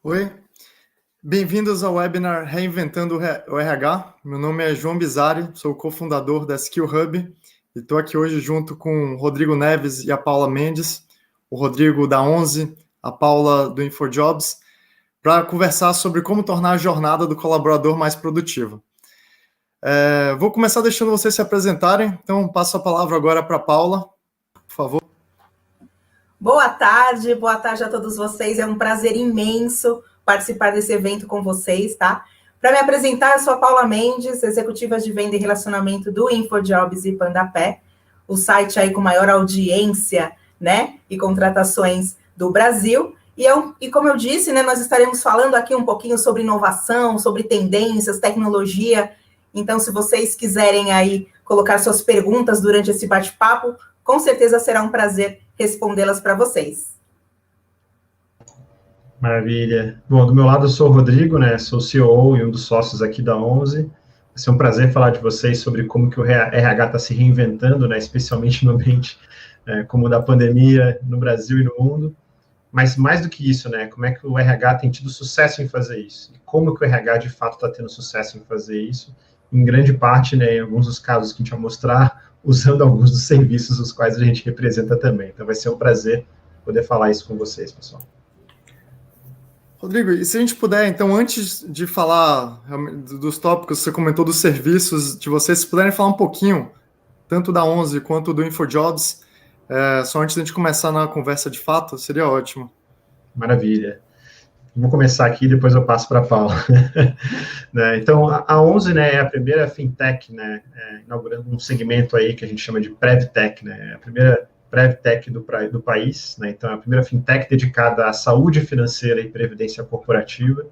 Oi, bem-vindos ao webinar Reinventando o RH. Meu nome é João Bizarri, sou cofundador da Skill Hub e estou aqui hoje junto com o Rodrigo Neves e a Paula Mendes, o Rodrigo da 11, a Paula do InfoJobs, para conversar sobre como tornar a jornada do colaborador mais produtiva. Vou começar deixando vocês se apresentarem, então passo a palavra agora para a Paula, por favor. Boa tarde a todos vocês. É um prazer imenso participar desse evento com vocês, tá? Para me apresentar, eu sou a Paula Mendes, executiva de venda e relacionamento do InfoJobs e Pandapé, o site aí com maior audiência, né, e contratações do Brasil. E como eu disse, né, nós estaremos falando aqui um pouquinho sobre inovação, sobre tendências, tecnologia. Então, se vocês quiserem aí colocar suas perguntas durante esse bate-papo, com certeza será um prazer respondê-las para vocês. Maravilha. Bom, do meu lado eu sou o Rodrigo, né? Sou CEO e um dos sócios aqui da 11. Vai ser um prazer falar de vocês sobre como que o RH está se reinventando, né? Especialmente no ambiente como o da pandemia no Brasil e no mundo. Mas mais do que isso, né? Como é que o RH tem tido sucesso em fazer isso? E como que o RH de fato está tendo sucesso em fazer isso? Em grande parte, né? Em alguns dos casos que a gente vai mostrar, usando alguns dos serviços os quais a gente representa também. Então vai ser um prazer poder falar isso com vocês, pessoal. Rodrigo, e se a gente puder, então, antes de falar dos tópicos, você comentou dos serviços de vocês, se puderem falar um pouquinho, tanto da 11 quanto do InfoJobs, só antes de a gente começar na conversa de fato, seria ótimo. Maravilha. Vou começar aqui e depois eu passo para a Paula. Né, então, a 11, né, é a primeira fintech, né, inaugurando um segmento aí que a gente chama de PrevTech, né, a primeira PrevTech do país, né, então é a primeira fintech dedicada à saúde financeira e previdência corporativa.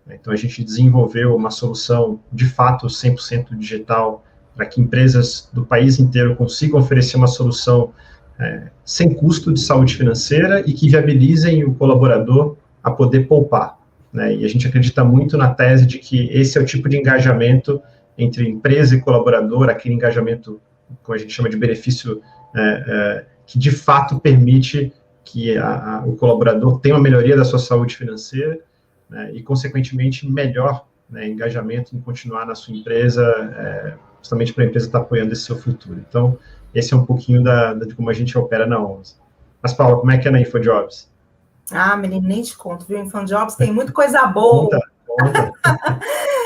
Né, então, a gente desenvolveu uma solução, de fato, 100% digital, para que empresas do país inteiro consigam oferecer uma solução sem custo de saúde financeira e que viabilizem o colaborador a poder poupar, né? E a gente acredita muito na tese de que esse é o tipo de engajamento entre empresa e colaborador, aquele engajamento, como a gente chama de benefício, que de fato permite que o colaborador tenha uma melhoria da sua saúde financeira, né? E, consequentemente, melhor, né, engajamento em continuar na sua empresa, justamente para a empresa estar apoiando esse seu futuro. Então, esse é um pouquinho de como a gente opera na 11. Mas, Paula, como é que é na InfoJobs? Ah, menino, nem te conto, viu? O InfoJobs tem muita coisa boa. Conta.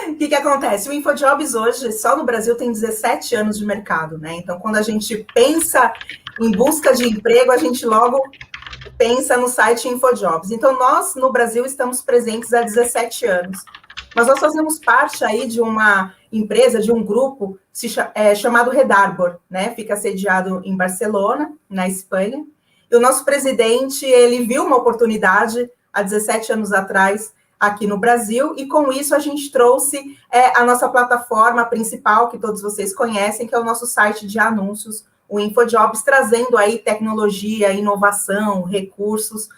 O que acontece? O InfoJobs hoje, só no Brasil, tem 17 anos de mercado, né? Então, quando a gente pensa em busca de emprego, a gente logo pensa no site InfoJobs. Então, nós, no Brasil, estamos presentes há 17 anos. Mas nós fazemos parte aí de uma empresa, de um grupo chamado Redarbor, né? Fica sediado em Barcelona, na Espanha. E o nosso presidente, ele viu uma oportunidade há 17 anos atrás aqui no Brasil, e com isso a gente trouxe a nossa plataforma principal, que todos vocês conhecem, que é o nosso site de anúncios, o InfoJobs, trazendo aí tecnologia, inovação, recursos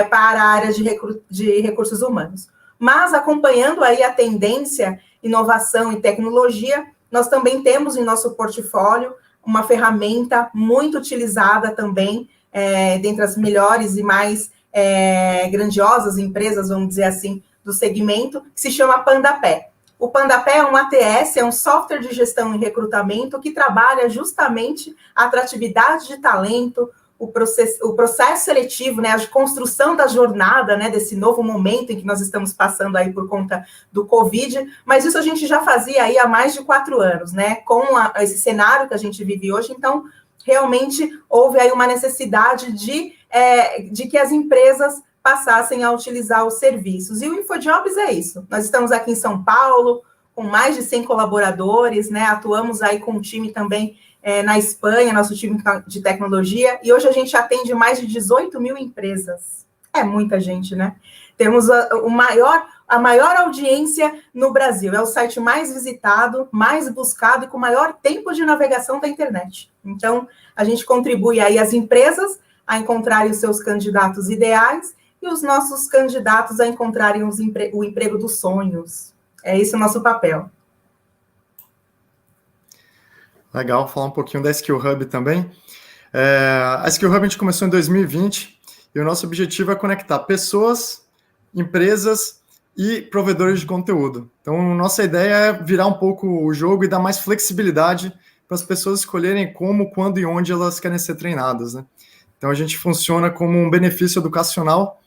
para a área de recursos humanos. Mas acompanhando aí a tendência, inovação e tecnologia, nós também temos em nosso portfólio uma ferramenta muito utilizada também, dentre as melhores e mais grandiosas empresas, vamos dizer assim, do segmento, que se chama Pandapé. O Pandapé é um ATS, é um software de gestão e recrutamento que trabalha justamente a atratividade de talento, o processo seletivo, né, a construção da jornada, né, desse novo momento em que nós estamos passando aí por conta do Covid, mas isso a gente já fazia aí há mais de 4 anos, né, com esse cenário que a gente vive hoje. Então, realmente houve aí uma necessidade de que as empresas passassem a utilizar os serviços. E o InfoJobs é isso. Nós estamos aqui em São Paulo, com mais de 100 colaboradores, né? Atuamos aí com um time também na Espanha, nosso time de tecnologia, e hoje a gente atende mais de 18 mil empresas. É muita gente, né? Temos a maior audiência no Brasil. É o site mais visitado, mais buscado e com maior tempo de navegação da internet. Então, a gente contribui aí as empresas a encontrarem os seus candidatos ideais e os nossos candidatos a encontrarem o emprego dos sonhos. É esse o nosso papel. Legal, falar um pouquinho da Skill Hub também. A Skill Hub a gente começou em 2020 e o nosso objetivo é conectar pessoas empresas e provedores de conteúdo. Então, nossa ideia é virar um pouco o jogo e dar mais flexibilidade para as pessoas escolherem como, quando e onde elas querem ser treinadas, né? Então, a gente funciona como um benefício educacional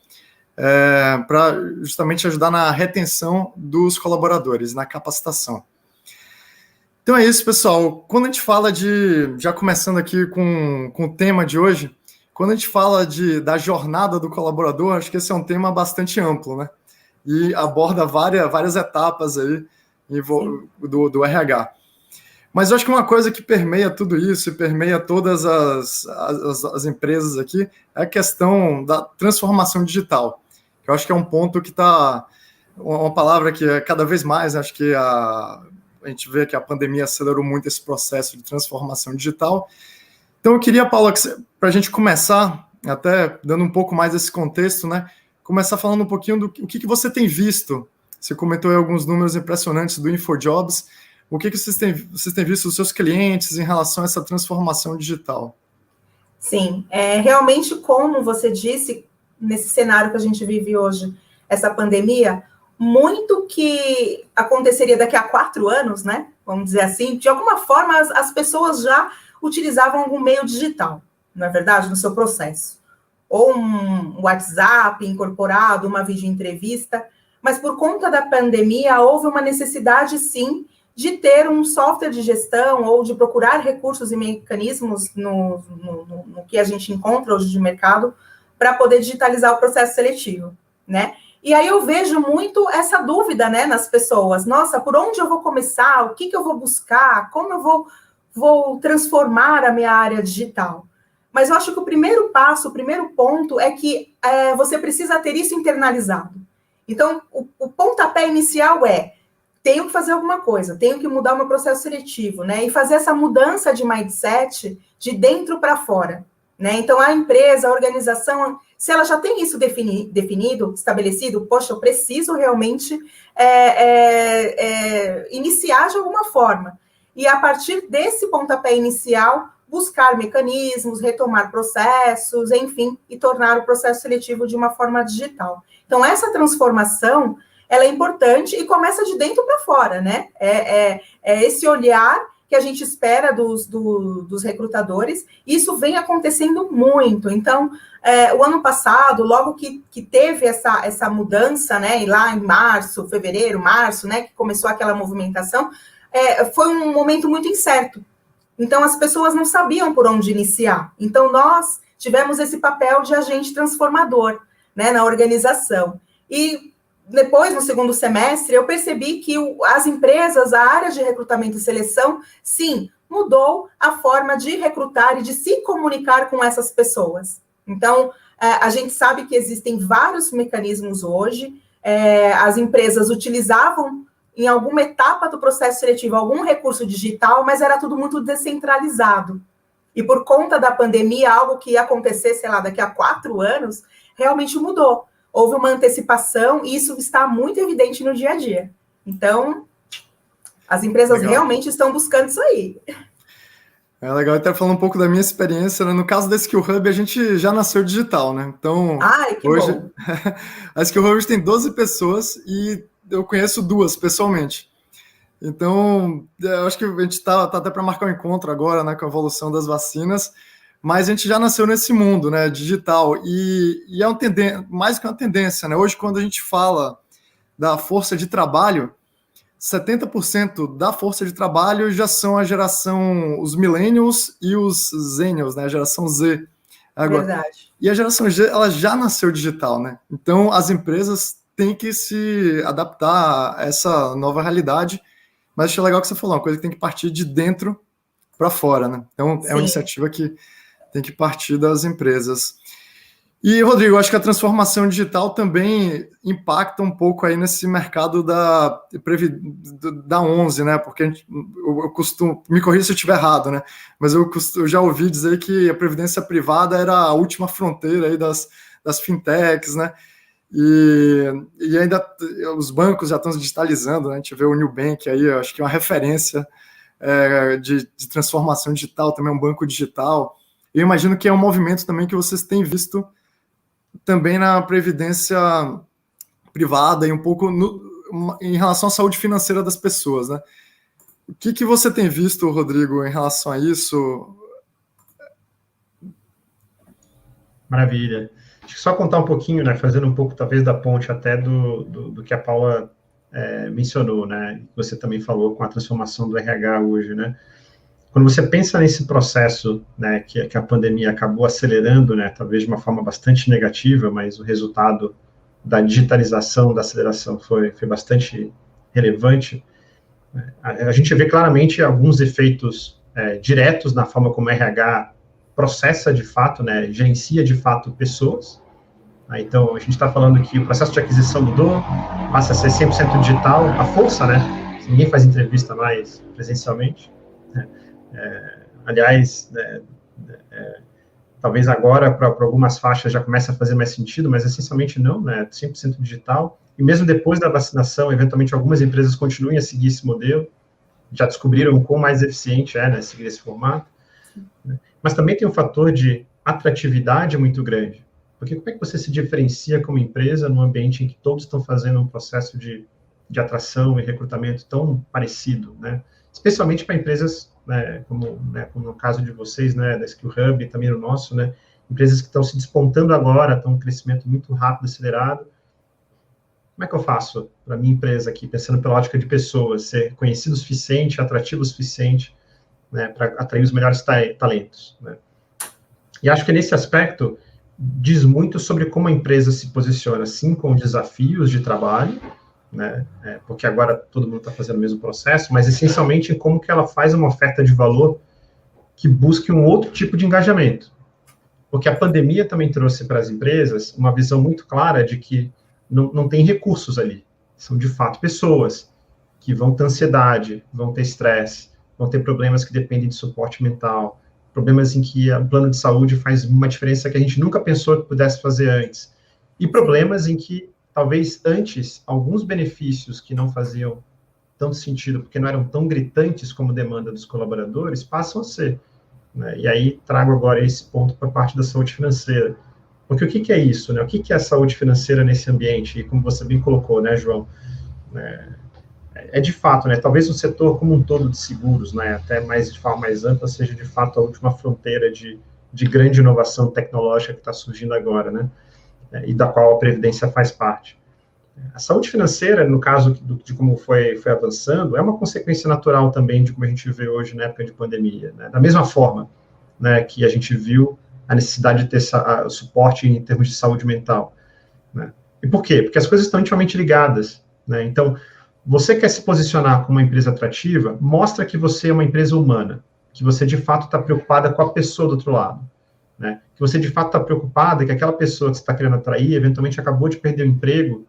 para justamente ajudar na retenção dos colaboradores, na capacitação. Então é isso, pessoal. Quando a gente fala já começando aqui com o tema de hoje, quando a gente fala da jornada do colaborador, acho que esse é um tema bastante amplo, né? E aborda várias etapas aí do RH. Mas eu acho que uma coisa que permeia tudo isso, e permeia todas as empresas aqui, é a questão da transformação digital. Eu acho que é um ponto que está... Uma palavra que é cada vez mais, acho que a gente vê que a pandemia acelerou muito esse processo de transformação digital. Então, eu queria, Paula, para a gente começar, até dando um pouco mais esse contexto, né? Começar falando um pouquinho do que você tem visto. Você comentou aí alguns números impressionantes do InfoJobs. O que vocês têm visto dos seus clientes em relação a essa transformação digital? Sim, realmente, como você disse, nesse cenário que a gente vive hoje, essa pandemia, muito que aconteceria daqui a 4 anos, né? Vamos dizer assim, de alguma forma as pessoas já utilizavam algum meio digital, não é verdade? No seu processo. Ou um WhatsApp incorporado, uma videoentrevista, mas por conta da pandemia houve uma necessidade, sim, de ter um software de gestão ou de procurar recursos e mecanismos no que a gente encontra hoje de mercado para poder digitalizar o processo seletivo, né? E aí eu vejo muito essa dúvida, né, nas pessoas. Nossa, por onde eu vou começar? O que eu vou buscar? Como eu vou transformar a minha área digital? Mas eu acho que o primeiro passo, o primeiro ponto é que você precisa ter isso internalizado. Então, o pontapé inicial tenho que fazer alguma coisa, tenho que mudar o meu processo seletivo, né? E fazer essa mudança de mindset de dentro para fora, né? Então, a empresa, a organização, se ela já tem isso definido, estabelecido, poxa, eu preciso realmente iniciar de alguma forma. E a partir desse pontapé inicial, buscar mecanismos, retomar processos, enfim, e tornar o processo seletivo de uma forma digital. Então, essa transformação, ela é importante e começa de dentro para fora, né? É esse olhar que a gente espera dos recrutadores, e isso vem acontecendo muito. Então, o ano passado, logo que teve essa mudança, né, e lá em fevereiro, março, né, que começou aquela movimentação, foi um momento muito incerto. Então, as pessoas não sabiam por onde iniciar. Então, nós tivemos esse papel de agente transformador, né, na organização. E depois, no segundo semestre, eu percebi que as empresas, a área de recrutamento e seleção, sim, mudou a forma de recrutar e de se comunicar com essas pessoas. Então, a gente sabe que existem vários mecanismos hoje, as empresas utilizavam, em alguma etapa do processo seletivo, algum recurso digital, mas era tudo muito descentralizado. E por conta da pandemia, algo que ia acontecer, sei lá, daqui a 4 anos, realmente mudou. Houve uma antecipação e isso está muito evidente no dia a dia. Então, as empresas realmente estão buscando isso aí. É legal até falar um pouco da minha experiência, né? No caso da Skill Hub, a gente já nasceu digital, né? Então, hoje, bom. A Skill Hub tem 12 pessoas e eu conheço 2 pessoalmente. Então, eu acho que a gente está até para marcar um encontro agora, né, com a evolução das vacinas, mas a gente já nasceu nesse mundo, né, digital, e é mais que uma tendência, né? Hoje, quando a gente fala da força de trabalho, 70% da força de trabalho já são os millennials e os zennials, né, a geração Z. Agora. Verdade. E a geração G, ela já nasceu digital, né? Então, as empresas têm que se adaptar a essa nova realidade, mas achei legal que você falou, uma coisa que tem que partir de dentro para fora, né? Então, é uma iniciativa que tem que partir das empresas. E, Rodrigo, acho que a transformação digital também impacta um pouco aí nesse mercado da 11, né? Porque eu costumo, me corrija se eu estiver errado, né? Mas eu já ouvi dizer que a previdência privada era a última fronteira aí das fintechs, né? E ainda os bancos já estão se digitalizando, né? A gente vê o Nubank aí, acho que é uma referência de transformação digital, também um banco digital. Eu imagino que é um movimento também que vocês têm visto também na previdência privada e um pouco em relação à saúde financeira das pessoas, né? O que você tem visto, Rodrigo, em relação a isso? Maravilha. Acho que só contar um pouquinho, né, fazendo um pouco, talvez, da ponte até do que a Paula mencionou, né, você também falou com a transformação do RH hoje, né. Quando você pensa nesse processo, né, que a pandemia acabou acelerando, né, talvez de uma forma bastante negativa, mas o resultado da digitalização, da aceleração foi bastante relevante, né, a gente vê claramente alguns efeitos diretos na forma como o RH processa de fato, né, gerencia de fato pessoas. Então, a gente está falando que o processo de aquisição mudou, passa a ser 100% digital, a força, né? Ninguém faz entrevista mais presencialmente. Aliás, talvez agora, para algumas faixas, já comece a fazer mais sentido, mas essencialmente não, né? 100% digital. E mesmo depois da vacinação, eventualmente algumas empresas continuem a seguir esse modelo, já descobriram o quão mais eficiente né, seguir esse formato. Mas também tem um fator de atratividade muito grande. Porque como é que você se diferencia como empresa num ambiente em que todos estão fazendo um processo de atração e recrutamento tão parecido, né? Especialmente para empresas, né, como no caso de vocês, né, da Skill Hub e também no nosso, né, empresas que estão se despontando agora, estão um crescimento muito rápido, acelerado. Como é que eu faço para a minha empresa aqui, pensando pela ótica de pessoas, ser conhecido o suficiente, atrativo o suficiente, né, para atrair os melhores talentos, né? E acho que nesse aspecto diz muito sobre como a empresa se posiciona, sim, com desafios de trabalho, né, porque agora todo mundo está fazendo o mesmo processo, mas essencialmente em como que ela faz uma oferta de valor que busque um outro tipo de engajamento. Porque a pandemia também trouxe para as empresas uma visão muito clara de que não tem recursos ali, são de fato pessoas que vão ter ansiedade, vão ter estresse, vão ter problemas que dependem de suporte mental, problemas em que o plano de saúde faz uma diferença que a gente nunca pensou que pudesse fazer antes, e problemas em que, talvez antes, alguns benefícios que não faziam tanto sentido, porque não eram tão gritantes como demanda dos colaboradores, passam a ser, né? E aí trago agora esse ponto para a parte da saúde financeira. Porque o que é isso, né? O que é a saúde financeira nesse ambiente? E como você bem colocou, né, João? De fato, né, talvez o setor como um todo de seguros, né, até mais de forma mais ampla, seja de fato a última fronteira de grande inovação tecnológica que está surgindo agora, né, e da qual a Previdência faz parte. A saúde financeira, no caso de como foi avançando, é uma consequência natural também de como a gente vê hoje na época de pandemia, né, da mesma forma, né, que a gente viu a necessidade de ter suporte em termos de saúde mental, né. E por quê? Porque as coisas estão intimamente ligadas, né, então você quer se posicionar como uma empresa atrativa, mostra que você é uma empresa humana, que você de fato está preocupada com a pessoa do outro lado, né? Que você de fato está preocupada que aquela pessoa que você está querendo atrair, eventualmente acabou de perder o emprego,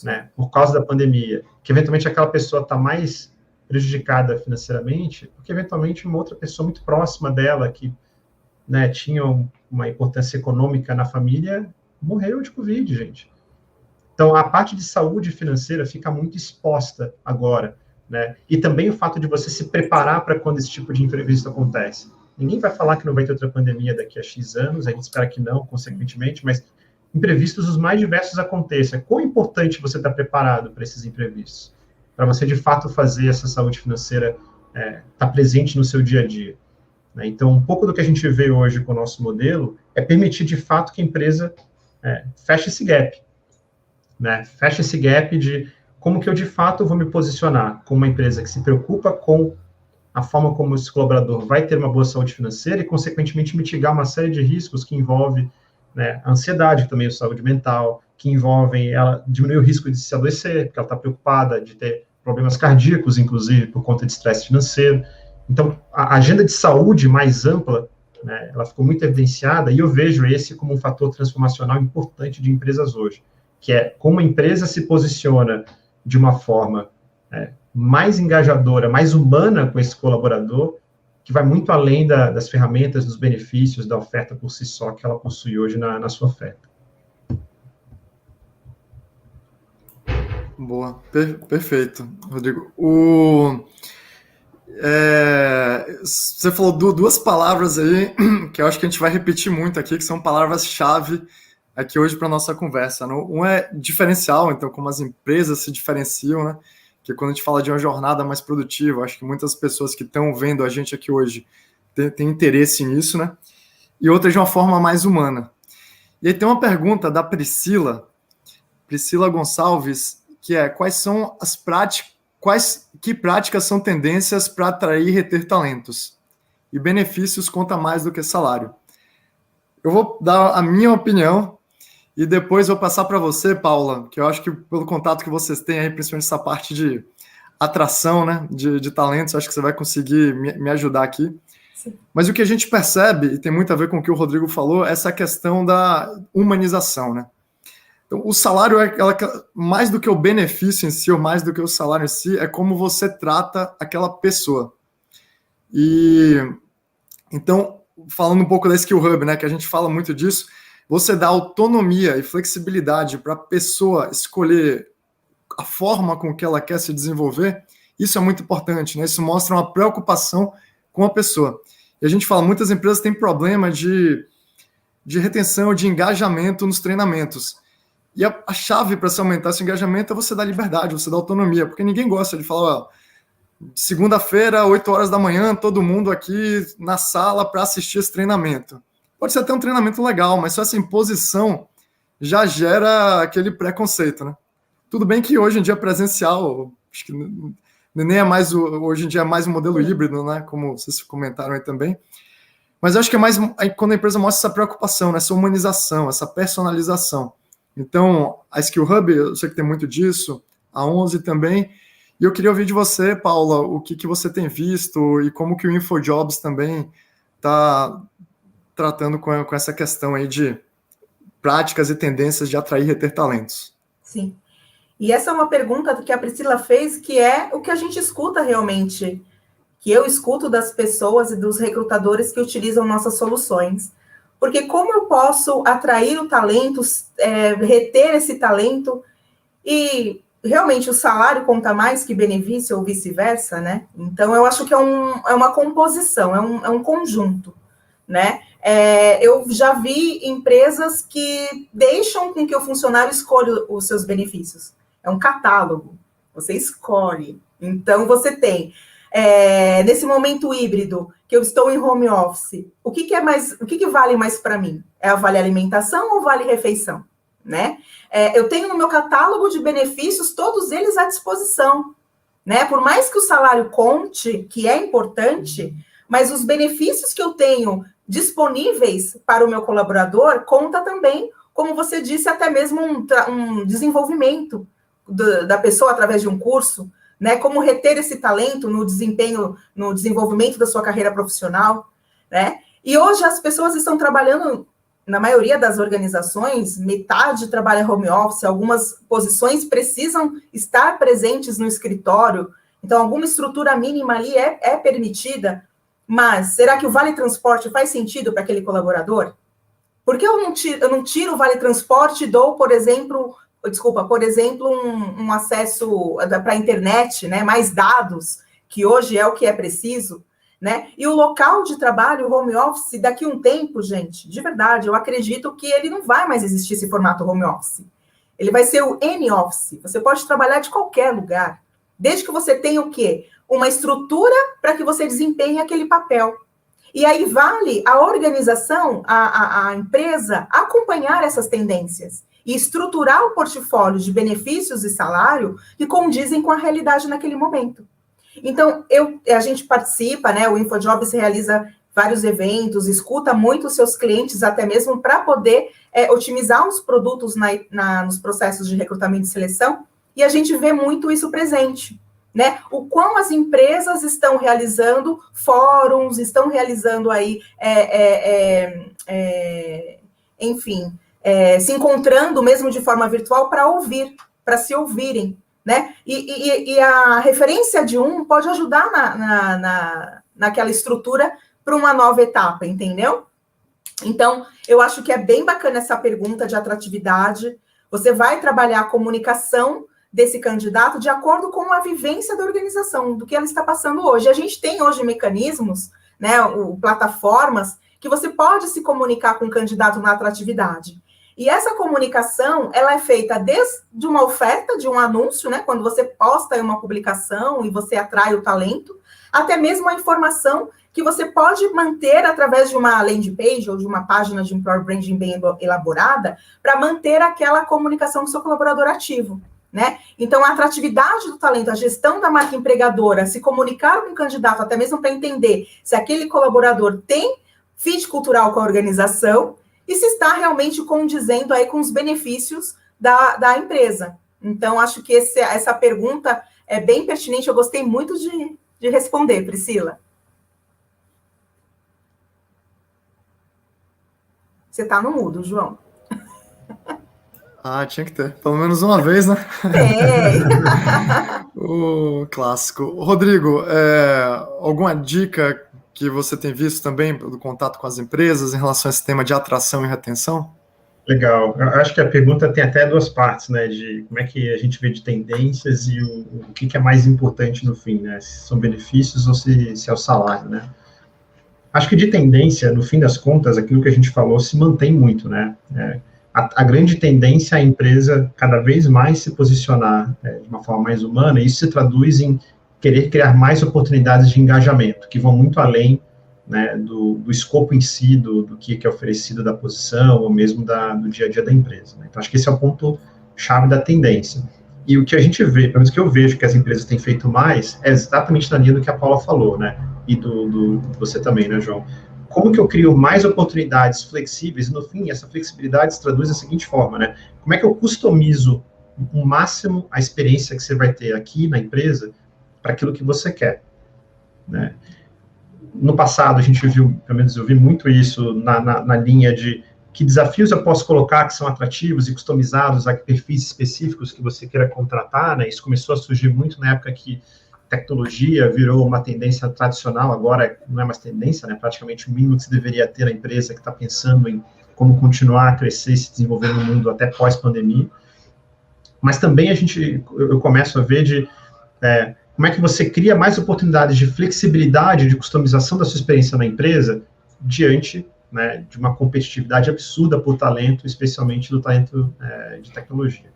né, por causa da pandemia, que eventualmente aquela pessoa está mais prejudicada financeiramente, porque eventualmente uma outra pessoa muito próxima dela, que, né, tinha uma importância econômica na família, morreu de Covid, gente. Então, a parte de saúde financeira fica muito exposta agora, né? E também o fato de você se preparar para quando esse tipo de imprevisto acontece. Ninguém vai falar que não vai ter outra pandemia daqui a X anos, a gente espera que não, consequentemente, mas imprevistos os mais diversos aconteçam. Quão importante você estar preparado para esses imprevistos? Para você, de fato, fazer essa saúde financeira estar presente no seu dia a dia, né? Então, um pouco do que a gente vê hoje com o nosso modelo é permitir, de fato, que a empresa feche esse gap, né? Fecha esse gap de como que eu, de fato, vou me posicionar como uma empresa que se preocupa com a forma como esse colaborador vai ter uma boa saúde financeira e, consequentemente, mitigar uma série de riscos que envolve, né, a ansiedade, também a saúde mental, que envolvem ela diminuir o risco de se adoecer, porque ela está preocupada de ter problemas cardíacos, inclusive, por conta de estresse financeiro. Então, a agenda de saúde mais ampla, né, ela ficou muito evidenciada, e eu vejo esse como um fator transformacional importante de empresas hoje, que é como a empresa se posiciona de uma forma mais engajadora, mais humana com esse colaborador, que vai muito além das ferramentas, dos benefícios, da oferta por si só que ela possui hoje na sua oferta. Boa, perfeito, Rodrigo. Você falou duas palavras aí que eu acho que a gente vai repetir muito aqui, que são palavras-chave aqui hoje para a nossa conversa. Um é diferencial, então, como as empresas se diferenciam, né? Que quando a gente fala de uma jornada mais produtiva, acho que muitas pessoas que estão vendo a gente aqui hoje têm interesse nisso, né? E outra de uma forma mais humana. E aí tem uma pergunta da Priscila Gonçalves, que é: quais são as práticas, que práticas são tendências para atrair e reter talentos? E benefícios conta mais do que salário. Eu vou dar a minha opinião e depois vou passar para você, Paula, que eu acho que pelo contato que vocês têm aí, principalmente essa parte de atração, né, de talentos, acho que você vai conseguir me ajudar aqui. Sim. Mas o que a gente percebe, e tem muito a ver com o que o Rodrigo falou, é essa questão da humanização, né? Então, o salário é mais do que o benefício em si, ou mais do que o salário em si, é como você trata aquela pessoa. E então, falando um pouco da Skill Hub, né, que a gente fala muito disso, você dá autonomia e flexibilidade para a pessoa escolher a forma com que ela quer se desenvolver. Isso é muito importante, né? Isso mostra uma preocupação com a pessoa. E a gente fala, muitas empresas têm problema de retenção, de engajamento nos treinamentos. E a chave para se aumentar esse engajamento é você dar liberdade, você dar autonomia, porque ninguém gosta de falar, ó, segunda-feira, 8 horas da manhã, todo mundo aqui na sala para assistir esse treinamento. Pode ser até um treinamento legal, mas só essa imposição já gera aquele preconceito, né? Tudo bem que hoje em dia presencial, acho que nem é mais hoje em dia é mais um modelo híbrido, né? Como vocês comentaram aí também. Mas eu acho que é mais quando a empresa mostra essa preocupação, né? Essa humanização, essa personalização. Então, a Skill Hub, eu sei que tem muito disso, a 11 também. E eu queria ouvir de você, Paula, o que você tem visto e como que o InfoJobs também está tratando com essa questão aí de práticas e tendências de atrair e reter talentos. Sim. E essa é uma pergunta que a Priscila fez, que é o que a gente escuta realmente, que eu escuto das pessoas e dos recrutadores que utilizam nossas soluções. Porque como eu posso atrair o talento, reter esse talento, e realmente o salário conta mais que benefício ou vice-versa, né? Então, eu acho que é uma composição, é um conjunto, né? Eu já vi empresas que deixam com que o funcionário escolha os seus benefícios. É um catálogo, você escolhe. Então, você tem, nesse momento híbrido, que eu estou em home office, o que vale mais para mim? Vale alimentação ou vale refeição? Né? Eu tenho no meu catálogo de benefícios todos eles à disposição, né? Por mais que o salário conte, que é importante, mas os benefícios que eu tenho disponíveis para o meu colaborador conta também, como você disse, até mesmo um desenvolvimento da pessoa através de um curso, né? Como reter esse talento no desempenho, no desenvolvimento da sua carreira profissional, né? E hoje as pessoas estão trabalhando, na maioria das organizações, metade trabalha home office, algumas posições precisam estar presentes no escritório, então alguma estrutura mínima ali é permitida, mas será que o Vale Transporte faz sentido para aquele colaborador? Por que eu não tiro o Vale Transporte e dou, por exemplo, um acesso para a internet, né, mais dados, que hoje é o que é preciso, né? E o local de trabalho, o home office, daqui a um tempo, gente, de verdade, eu acredito que ele não vai mais existir esse formato home office. Ele vai ser o N-office. Você pode trabalhar de qualquer lugar, desde que você tenha o quê? Uma estrutura para que você desempenhe aquele papel. E aí vale a organização, a empresa, acompanhar essas tendências e estruturar o portfólio de benefícios e salário que condizem com a realidade naquele momento. Então, a gente participa, né? O InfoJobs realiza vários eventos, escuta muito os seus clientes, até mesmo para poder otimizar os produtos nos processos de recrutamento e seleção, e a gente vê muito isso presente, né? O quão as empresas estão realizando fóruns, estão realizando aí, enfim, se encontrando mesmo de forma virtual para ouvir, para se ouvirem, né? E a referência de pode ajudar naquela estrutura para uma nova etapa, entendeu? Então, eu acho que é bem bacana essa pergunta de atratividade. Você vai trabalhar a comunicação desse candidato de acordo com a vivência da organização, do que ela está passando hoje. A gente tem hoje mecanismos, né, plataformas, que você pode se comunicar com o candidato na atratividade. E essa comunicação, ela é feita desde uma oferta de um anúncio, né, quando você posta uma publicação e você atrai o talento, até mesmo a informação que você pode manter através de uma landing page ou de uma página de employer branding bem elaborada, para manter aquela comunicação com o seu colaborador ativo, né? Então, a atratividade do talento, a gestão da marca empregadora, se comunicar com o candidato, até mesmo para entender se aquele colaborador tem fit cultural com a organização e se está realmente condizendo aí com os benefícios da empresa. Então, acho que essa pergunta é bem pertinente, eu gostei muito de responder, Priscila. Você está no mudo, João. Ah, tinha que ter. Pelo menos uma vez, né? É. O clássico. Rodrigo, alguma dica que você tem visto também do contato com as empresas em relação a esse tema de atração e retenção? Legal. Eu acho que a pergunta tem até duas partes, né? De como é que a gente vê de tendências e o que é mais importante no fim, né? Se são benefícios ou se é o salário, né? Acho que de tendência, no fim das contas, aquilo que a gente falou se mantém muito, né? A grande tendência é a empresa cada vez mais se posicionar de uma forma mais humana, e isso se traduz em querer criar mais oportunidades de engajamento, que vão muito além, né, do escopo em si, do que é oferecido da posição, ou mesmo do dia a dia da empresa, né? Então, acho que esse é o ponto-chave da tendência. E o que a gente vê, pelo menos que eu vejo que as empresas têm feito mais, é exatamente na linha do que a Paula falou, né? E você também, né, João? Como que eu crio mais oportunidades flexíveis? E, no fim, essa flexibilidade se traduz da seguinte forma, né? Como é que eu customizo o máximo a experiência que você vai ter aqui na empresa para aquilo que você quer, né? No passado, a gente viu, pelo menos eu vi muito isso na linha de que desafios eu posso colocar que são atrativos e customizados a perfis específicos que você queira contratar, né? Isso começou a surgir muito na época que tecnologia virou uma tendência tradicional, agora não é mais tendência, né? Praticamente o mínimo que se deveria ter na empresa que está pensando em como continuar a crescer e se desenvolver no mundo até pós-pandemia. Mas também eu começo a ver como é que você cria mais oportunidades de flexibilidade, de customização da sua experiência na empresa, diante, né, de uma competitividade absurda por talento, especialmente do talento de tecnologia.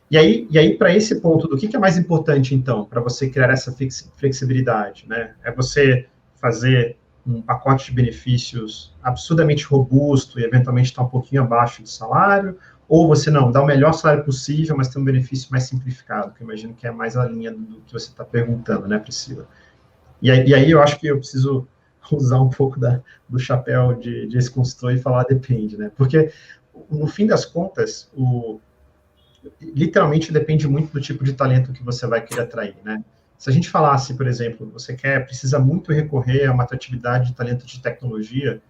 E aí para esse ponto, do que é mais importante, então, para você criar essa flexibilidade, né? É você fazer um pacote de benefícios absurdamente robusto e, eventualmente, estar um pouquinho abaixo do salário, ou você não, dá o melhor salário possível, mas tem um benefício mais simplificado, que eu imagino que é mais a linha do que você está perguntando, né, Priscila? E aí eu acho que eu preciso usar um pouco do chapéu de esse consultor e falar depende, né? Porque, no fim das contas, literalmente depende muito do tipo de talento que você vai querer atrair, né? Se a gente falasse, por exemplo, precisa muito recorrer a uma atratividade de talento de tecnologia,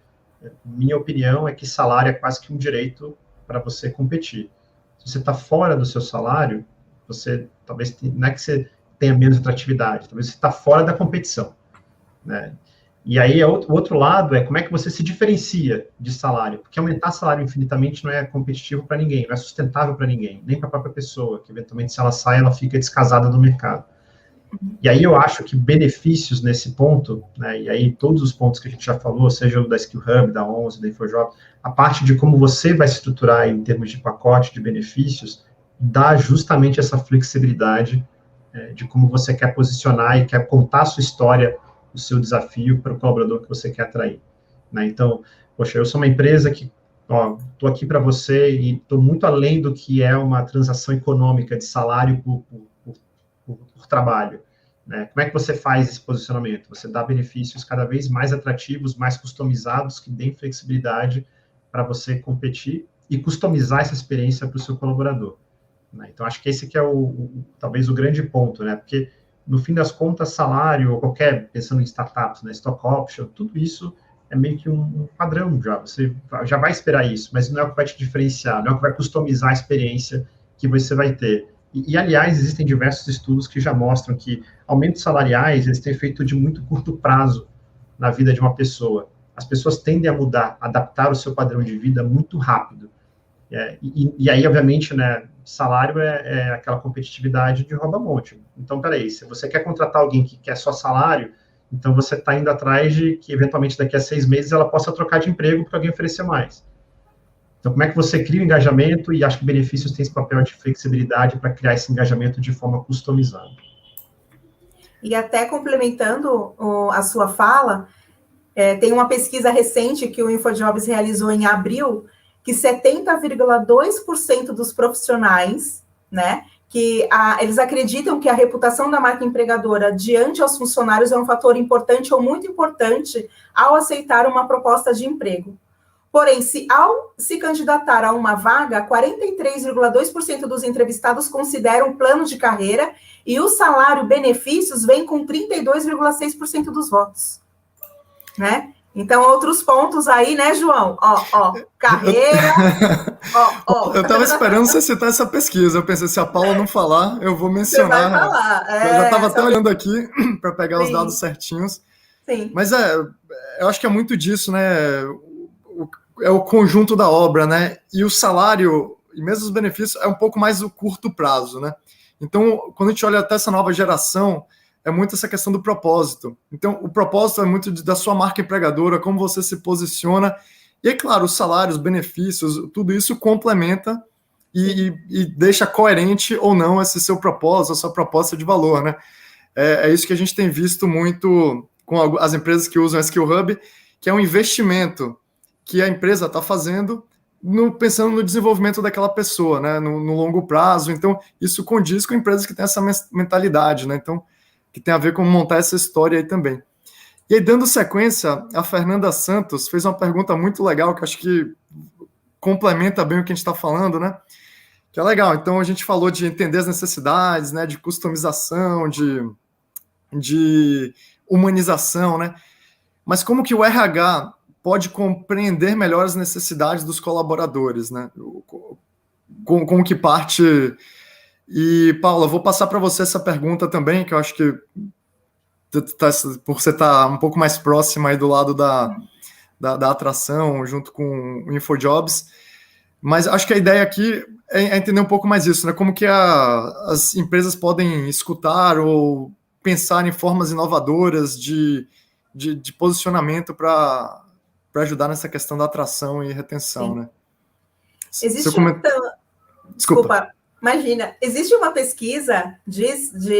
minha opinião é que salário é quase que um direito para você competir. Se você está fora do seu salário, você talvez, não é que você tenha menos atratividade, talvez você está fora da competição, né? E aí, o outro lado é como é que você se diferencia de salário, porque aumentar salário infinitamente não é competitivo para ninguém, não é sustentável para ninguém, nem para a própria pessoa, que eventualmente, se ela sai, ela fica descasada do mercado. E aí eu acho que benefícios nesse ponto, né, e aí todos os pontos que a gente já falou, seja o da Skill Hub, da 11, da InfoJob, a parte de como você vai se estruturar em termos de pacote de benefícios, dá justamente essa flexibilidade de como você quer posicionar e quer contar a sua história, o seu desafio para o colaborador que você quer atrair, né? Então, poxa, eu sou uma empresa que, estou aqui para você e estou muito além do que é uma transação econômica de salário por trabalho, né? Como é que você faz esse posicionamento? Você dá benefícios cada vez mais atrativos, mais customizados, que deem flexibilidade para você competir e customizar essa experiência para o seu colaborador, né? Então, acho que esse que é talvez o grande ponto, né? Porque, no fim das contas, salário, ou pensando em startups, né, stock option, tudo isso é meio que um padrão já. Você já vai esperar isso, mas não é o que vai te diferenciar, não é o que vai customizar a experiência que você vai ter. E aliás, existem diversos estudos que já mostram que aumentos salariais, eles têm efeito de muito curto prazo na vida de uma pessoa. As pessoas tendem a mudar, adaptar o seu padrão de vida muito rápido. E aí, obviamente, né, salário é aquela competitividade de rouba-monte. Então, peraí, se você quer contratar alguém que quer só salário, então você está indo atrás de que, eventualmente, daqui a 6 meses, ela possa trocar de emprego para alguém oferecer mais. Então, como é que você cria o engajamento, e acho que benefícios tem esse papel de flexibilidade para criar esse engajamento de forma customizada. E até complementando a sua fala, tem uma pesquisa recente que o InfoJobs realizou em abril, que 70,2% dos profissionais, né, eles acreditam que a reputação da marca empregadora diante aos funcionários é um fator importante ou muito importante ao aceitar uma proposta de emprego. Porém, ao se candidatar a uma vaga, 43,2% dos entrevistados consideram plano de carreira e o salário benefícios vem com 32,6% dos votos, né? Então, outros pontos aí, né, João? Carreira, Eu estava esperando você citar essa pesquisa. Eu pensei, se a Paula não falar, eu vou mencionar. Você vai falar. Eu já estava até olhando aqui para pegar os dados certinhos. Sim. Mas eu acho que é muito disso, né? É o conjunto da obra, né? E o salário, e mesmo os benefícios, é um pouco mais o curto prazo, né? Então, quando a gente olha até essa nova geração, é muito essa questão do propósito. Então, o propósito é muito da sua marca empregadora, como você se posiciona. E, é claro, os salários, os benefícios, tudo isso complementa e deixa coerente ou não esse seu propósito, a sua proposta de valor, né? É isso que a gente tem visto muito com as empresas que usam a Skill Hub, que é um investimento que a empresa está fazendo pensando no desenvolvimento daquela pessoa, né? No longo prazo. Então, isso condiz com empresas que têm essa mentalidade, né? Então, que tem a ver com montar essa história aí também. E aí, dando sequência, a Fernanda Santos fez uma pergunta muito legal, que acho que complementa bem o que a gente está falando, né? Que é legal. Então, a gente falou de entender as necessidades, né? De customização, de humanização, né? Mas como que o RH pode compreender melhor as necessidades dos colaboradores, né? Como que parte... E, Paula, vou passar para você essa pergunta também, que eu acho que por você estar um pouco mais próxima aí do lado da atração, junto com o InfoJobs, mas acho que a ideia aqui é entender um pouco mais isso, né? Como que as empresas podem escutar ou pensar em formas inovadoras de posicionamento para ajudar nessa questão da atração e retenção, né? Existe Desculpa. Imagina, existe uma pesquisa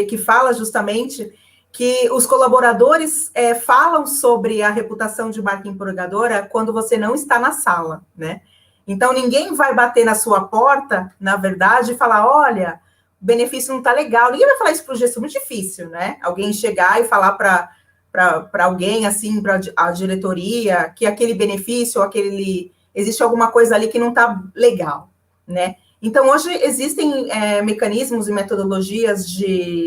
que fala justamente que os colaboradores falam sobre a reputação de marca empregadora quando você não está na sala, né? Então, ninguém vai bater na sua porta, na verdade, e falar, olha, o benefício não está legal. Ninguém vai falar isso para o gestor, muito difícil, né? Alguém chegar e falar para alguém, assim, para a diretoria, que aquele benefício, existe alguma coisa ali que não está legal, né? Então, hoje existem mecanismos e metodologias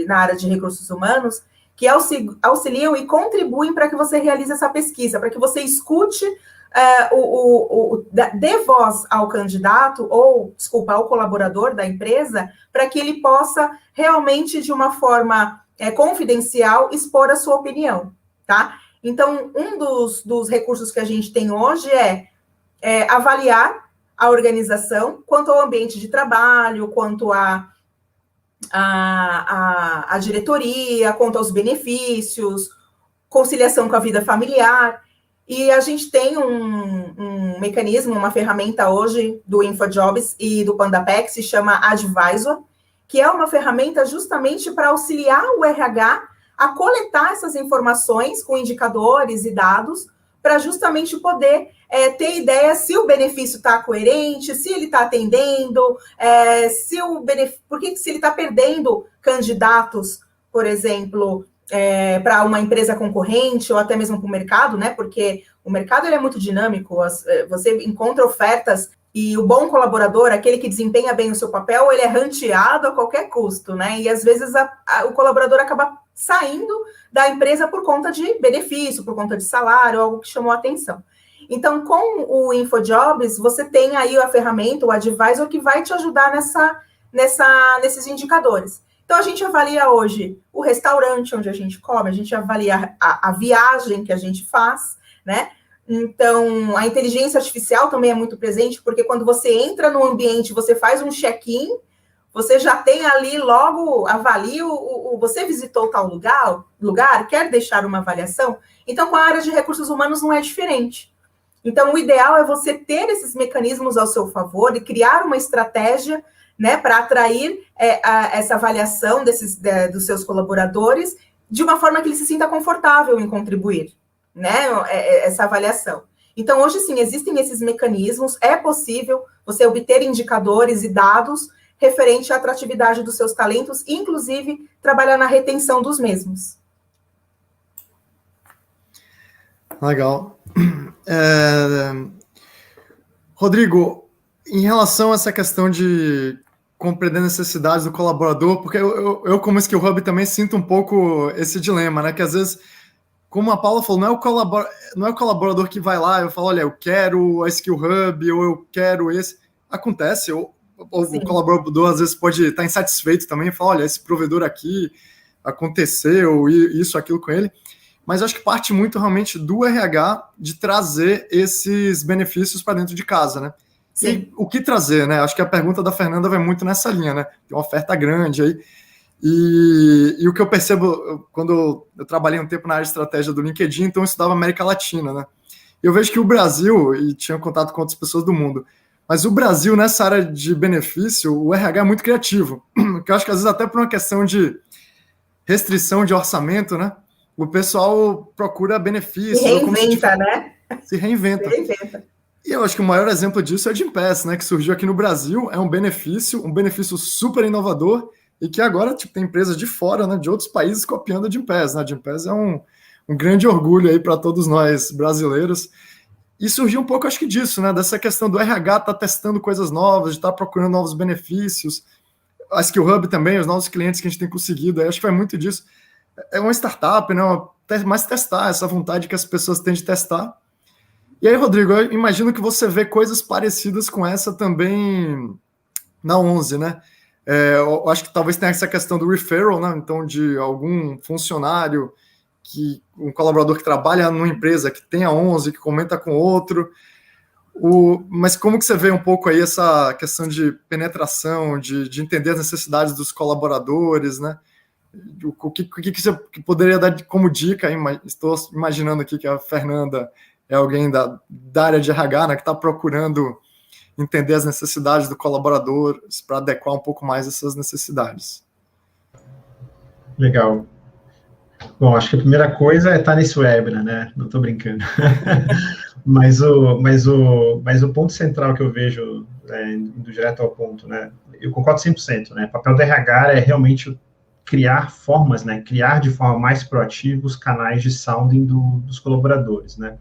na área de recursos humanos que auxiliam e contribuem para que você realize essa pesquisa, para que você escute, dê voz ao candidato, ao colaborador da empresa, para que ele possa realmente, de uma forma confidencial, expor a sua opinião, tá? Então, um dos recursos que a gente tem hoje é avaliar a organização, quanto ao ambiente de trabalho, quanto à diretoria, quanto aos benefícios, conciliação com a vida familiar. E a gente tem um mecanismo, uma ferramenta hoje do InfoJobs e do PandaPay, que se chama Advisor, que é uma ferramenta justamente para auxiliar o RH a coletar essas informações com indicadores e dados, para justamente poder ter ideia se o benefício está coerente, se ele está atendendo, se ele está perdendo candidatos, por exemplo, para uma empresa concorrente ou até mesmo para o mercado, né? Porque o mercado ele é muito dinâmico, você encontra ofertas e o bom colaborador, aquele que desempenha bem o seu papel, ele é ranteado a qualquer custo, né? E às vezes o colaborador acaba saindo da empresa por conta de benefício, por conta de salário, algo que chamou a atenção. Então, com o InfoJobs, você tem aí a ferramenta, o Advisor, que vai te ajudar nesses indicadores. Então, a gente avalia hoje o restaurante onde a gente come, a gente avalia a viagem que a gente faz, né? Então, a inteligência artificial também é muito presente, porque quando você entra no ambiente, você faz um check-in, você já tem ali logo, avalia, você visitou tal lugar, quer deixar uma avaliação? Então, com a área de recursos humanos não é diferente. Então, o ideal é você ter esses mecanismos ao seu favor e criar uma estratégia, né, para atrair essa avaliação dos seus colaboradores de uma forma que ele se sinta confortável em contribuir, né, essa avaliação. Então, hoje, sim, existem esses mecanismos, é possível você obter indicadores e dados referente à atratividade dos seus talentos, inclusive trabalhar na retenção dos mesmos. Legal. Rodrigo, em relação a essa questão de compreender necessidades do colaborador, porque eu como Skill Hub, também sinto um pouco esse dilema, né? Que às vezes, como a Paula falou, não é o colaborador que vai lá e fala, olha, eu quero a Skill Hub, ou eu quero esse. Acontece, ou o colaborador às vezes pode estar insatisfeito também e falar, olha, esse provedor aqui aconteceu, isso, aquilo com ele. Mas acho que parte muito realmente do RH de trazer esses benefícios para dentro de casa, né? Sim. E o que trazer, né? Acho que a pergunta da Fernanda vai muito nessa linha, né? Tem uma oferta grande aí. E o que eu percebo, quando eu trabalhei um tempo na área de estratégia do LinkedIn, então eu estudava América Latina, né? E eu vejo que o Brasil, e tinha contato com outras pessoas do mundo, mas o Brasil, nessa área de benefício, o RH é muito criativo. Que eu acho que às vezes até por uma questão de restrição de orçamento, né? O pessoal procura benefícios. Se reinventa, né? Se reinventa. E eu acho que o maior exemplo disso é o Gympass, né? Que surgiu aqui no Brasil, é um benefício super inovador, e que agora tem empresas de fora, né, de outros países copiando o Gympass, né? O Gympass é um grande orgulho aí para todos nós brasileiros. E surgiu um pouco, acho que disso, né? Dessa questão do RH estar testando coisas novas, de estar procurando novos benefícios. A Skill Hub também, os novos clientes que a gente tem conseguido, acho que vai muito disso. É uma startup, né? Mas testar, essa vontade que as pessoas têm de testar. E aí, Rodrigo, eu imagino que você vê coisas parecidas com essa também na 11, né? Eu acho que talvez tenha essa questão do referral, né? Então, de algum funcionário, um colaborador que trabalha numa empresa que tem a 11, que comenta com outro. Mas como que você vê um pouco aí essa questão de penetração, de entender as necessidades dos colaboradores, né? O que você poderia dar como dica? Estou imaginando aqui que a Fernanda é alguém da área de RH, né, que está procurando entender as necessidades do colaborador para adequar um pouco mais essas necessidades. Legal. Bom, acho que a primeira coisa é estar nesse webinar, né? Não estou brincando. mas o ponto central que eu vejo, indo direto ao ponto, né? Eu concordo 100%, né? O papel do RH é realmente criar formas, né? Criar de forma mais proativa os canais de sounding dos colaboradores, né?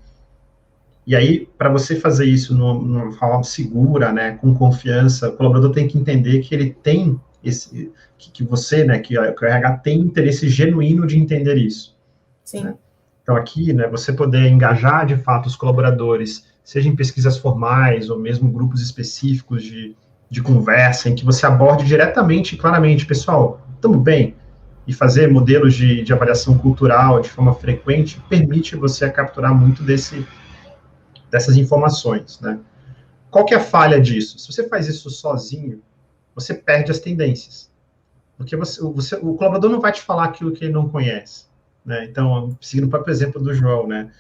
E aí, para você fazer isso numa forma segura, né, com confiança, o colaborador tem que entender que ele tem que você, né, que o RH tem interesse genuíno de entender isso. Sim. Né? Então, aqui, né, você poder engajar, de fato, os colaboradores, seja em pesquisas formais ou mesmo grupos específicos de conversa, em que você aborde diretamente, claramente, pessoal, estamos bem? E fazer modelos de avaliação cultural de forma frequente permite você capturar muito dessas informações, né? Qual que é a falha disso? Se você faz isso sozinho, você perde as tendências. Porque o colaborador não vai te falar aquilo que ele não conhece, né? Então, seguindo o próprio exemplo do João, né?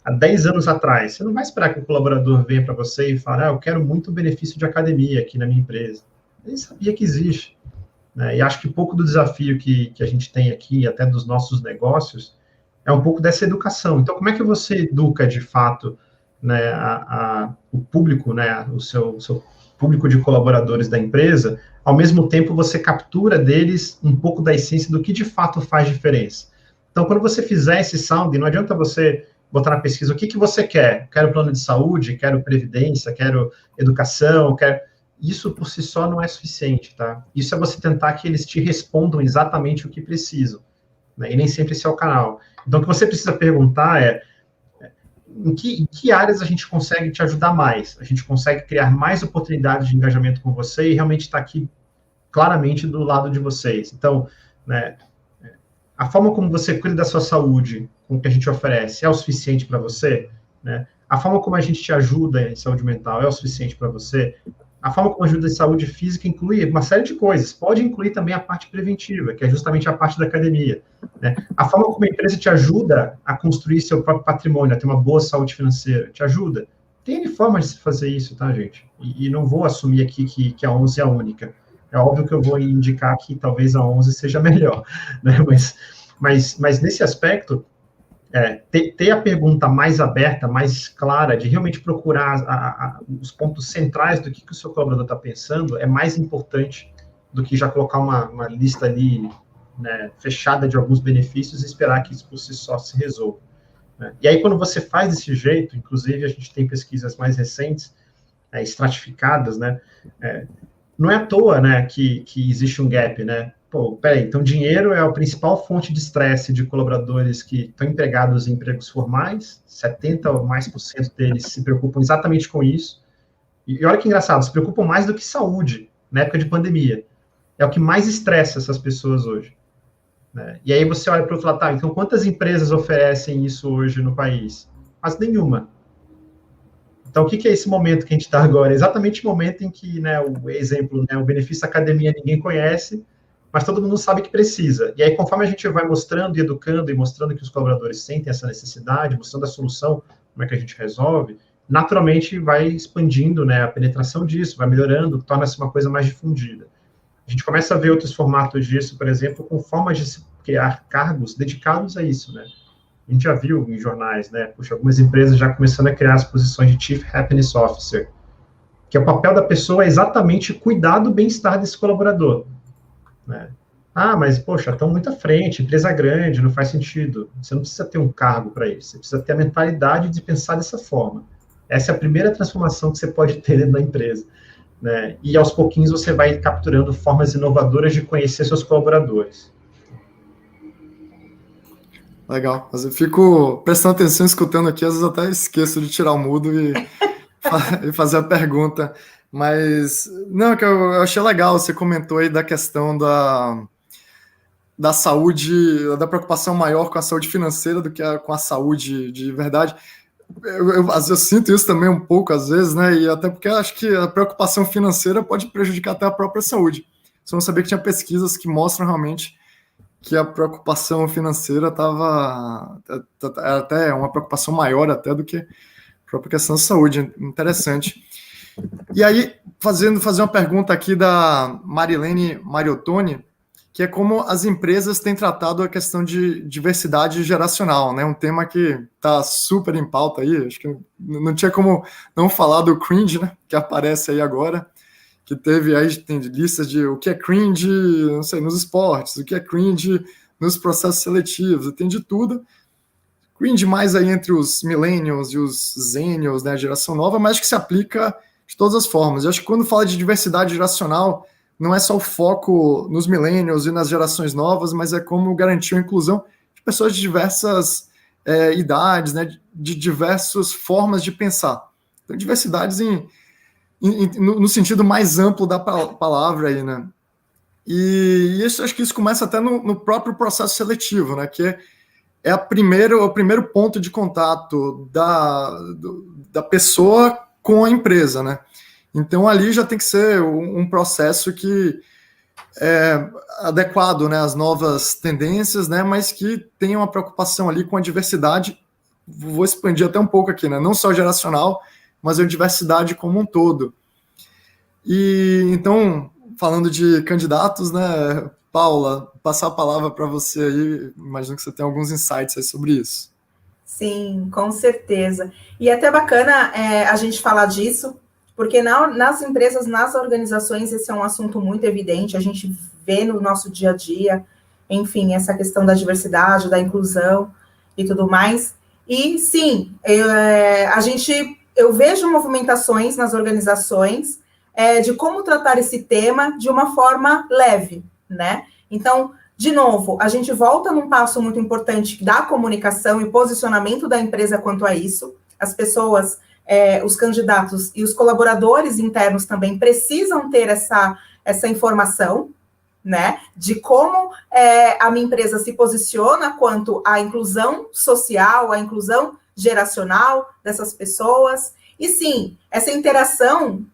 Há 10 anos atrás, você não vai esperar que o colaborador venha para você e fale, eu quero muito benefício de academia aqui na minha empresa. Ele sabia que existe, né? E acho que pouco do desafio que a gente tem aqui, até dos nossos negócios, é um pouco dessa educação. Então, como é que você educa, de fato, né, o público, né, o seu público de colaboradores da empresa, ao mesmo tempo você captura deles um pouco da essência do que de fato faz diferença. Então, quando você fizer esse sound, não adianta você botar na pesquisa o que você quer. Quero plano de saúde, quero previdência, quero educação, Isso por si só não é suficiente, tá? Isso é você tentar que eles te respondam exatamente o que precisam, né? E nem sempre esse é o canal. Então, o que você precisa perguntar é em que áreas a gente consegue te ajudar mais? A gente consegue criar mais oportunidades de engajamento com você e realmente estar aqui claramente do lado de vocês. Então, né, a forma como você cuida da sua saúde, com o que a gente oferece, é o suficiente para você? Né? A forma como a gente te ajuda em saúde mental é o suficiente para você? A forma como ajuda em saúde física inclui uma série de coisas. Pode incluir também a parte preventiva, que é justamente a parte da academia, né? A forma como a empresa te ajuda a construir seu próprio patrimônio, a ter uma boa saúde financeira, te ajuda. Tem formas de se fazer isso, tá, gente? E não vou assumir aqui que a 11 é a única. É óbvio que eu vou indicar que talvez a 11 seja melhor, né? Mas nesse aspecto, ter a pergunta mais aberta, mais clara, de realmente procurar os pontos centrais do que o seu colaborador está pensando, é mais importante do que já colocar uma lista ali, né, fechada de alguns benefícios e esperar que isso por si só se resolva, né? E aí, quando você faz desse jeito, inclusive a gente tem pesquisas mais recentes, estratificadas, né, não é à toa, né, que existe um gap, né? Pô, peraí, então dinheiro é a principal fonte de estresse de colaboradores que estão empregados em empregos formais, 70% ou mais deles se preocupam exatamente com isso, e olha que engraçado, se preocupam mais do que saúde, na época de pandemia. É o que mais estressa essas pessoas hoje, né? E aí você olha para o outro lado, tá, então quantas empresas oferecem isso hoje no país? Quase nenhuma. Então, o que é esse momento que a gente está agora? É exatamente o momento em que, né, o exemplo, né, o benefício academia ninguém conhece, mas todo mundo sabe que precisa. E aí, conforme a gente vai mostrando e educando e mostrando que os colaboradores sentem essa necessidade, mostrando a solução, como é que a gente resolve, naturalmente vai expandindo, né, a penetração disso, vai melhorando, torna-se uma coisa mais difundida. A gente começa a ver outros formatos disso, por exemplo, com formas de se criar cargos dedicados a isso, né? A gente já viu em jornais, né? Puxa, algumas empresas já começando a criar as posições de Chief Happiness Officer, que é o papel da pessoa é exatamente cuidar do bem-estar desse colaborador, né? Ah, mas, poxa, estão muito à frente, empresa grande, não faz sentido. Você não precisa ter um cargo para isso, você precisa ter a mentalidade de pensar dessa forma. Essa é a primeira transformação que você pode ter dentro da empresa, né? E aos pouquinhos você vai capturando formas inovadoras de conhecer seus colaboradores. Legal, mas eu fico prestando atenção, escutando aqui, às vezes até esqueço de tirar o mudo e fazer a pergunta, mas, não, que eu achei legal, você comentou aí da questão da saúde, da preocupação maior com a saúde financeira do que com a saúde de verdade. Eu sinto isso também um pouco, às vezes, né, e até porque eu acho que a preocupação financeira pode prejudicar até a própria saúde. Você não sabia que tinha pesquisas que mostram realmente que a preocupação financeira era até uma preocupação maior até do que a própria questão da saúde. Interessante. E aí, fazer uma pergunta aqui da Marilene Mariottoni, que é como as empresas têm tratado a questão de diversidade geracional, né? Um tema que está super em pauta aí, acho que não tinha como não falar do cringe, né? Que aparece aí agora, que tem listas de o que é cringe, não sei, nos esportes, o que é cringe nos processos seletivos, tem de tudo. Cringe mais aí entre os millennials e os zennials, né, a geração nova, mas que se aplica de todas as formas. Eu acho que quando fala de diversidade geracional, não é só o foco nos millennials e nas gerações novas, mas é como garantir a inclusão de pessoas de diversas idades, né, de diversas formas de pensar. Então, diversidades no sentido mais amplo da palavra aí, né? E isso, acho que isso começa até no próprio processo seletivo, né? Que é o primeiro ponto de contato da pessoa com a empresa, né? Então, ali já tem que ser um processo que é adequado, né, às novas tendências, né? Mas que tenha uma preocupação ali com a diversidade. Vou expandir até um pouco aqui, né? Não só geracional, mas a diversidade como um todo. E então, falando de candidatos, né, Paula, passar a palavra para você aí, imagino que você tem alguns insights aí sobre isso. Sim, com certeza. E é até bacana a gente falar disso, porque nas empresas, nas organizações, esse é um assunto muito evidente, a gente vê no nosso dia a dia, enfim, essa questão da diversidade, da inclusão e tudo mais. E sim, eu vejo movimentações nas organizações de como tratar esse tema de uma forma leve, né? Então, de novo, a gente volta num passo muito importante da comunicação e posicionamento da empresa quanto a isso. As pessoas, os candidatos e os colaboradores internos também precisam ter essa informação, né? De como a minha empresa se posiciona quanto à inclusão social, à inclusão geracional dessas pessoas. E sim, essa interação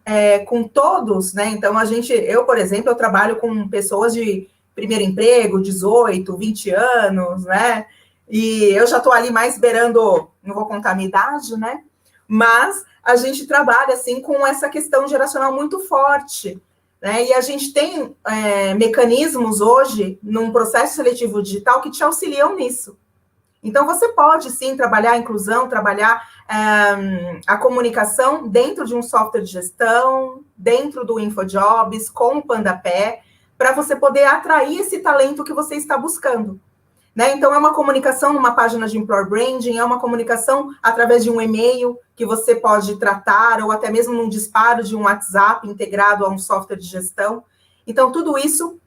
com todos, né? Então, eu, por exemplo, eu trabalho com pessoas de primeiro emprego, 18, 20 anos, né? E eu já estou ali mais beirando, não vou contar a minha idade, né? Mas a gente trabalha, assim, com essa questão geracional muito forte, né? E a gente tem mecanismos hoje, num processo seletivo digital, que te auxiliam nisso. Então, você pode, sim, trabalhar a inclusão, trabalhar a comunicação dentro de um software de gestão, dentro do InfoJobs, com o Pandapé, para você poder atrair esse talento que você está buscando. Né? Então, é uma comunicação numa página de Employer Branding, é uma comunicação através de um e-mail que você pode tratar, ou até mesmo num disparo de um WhatsApp integrado a um software de gestão. Então, tudo isso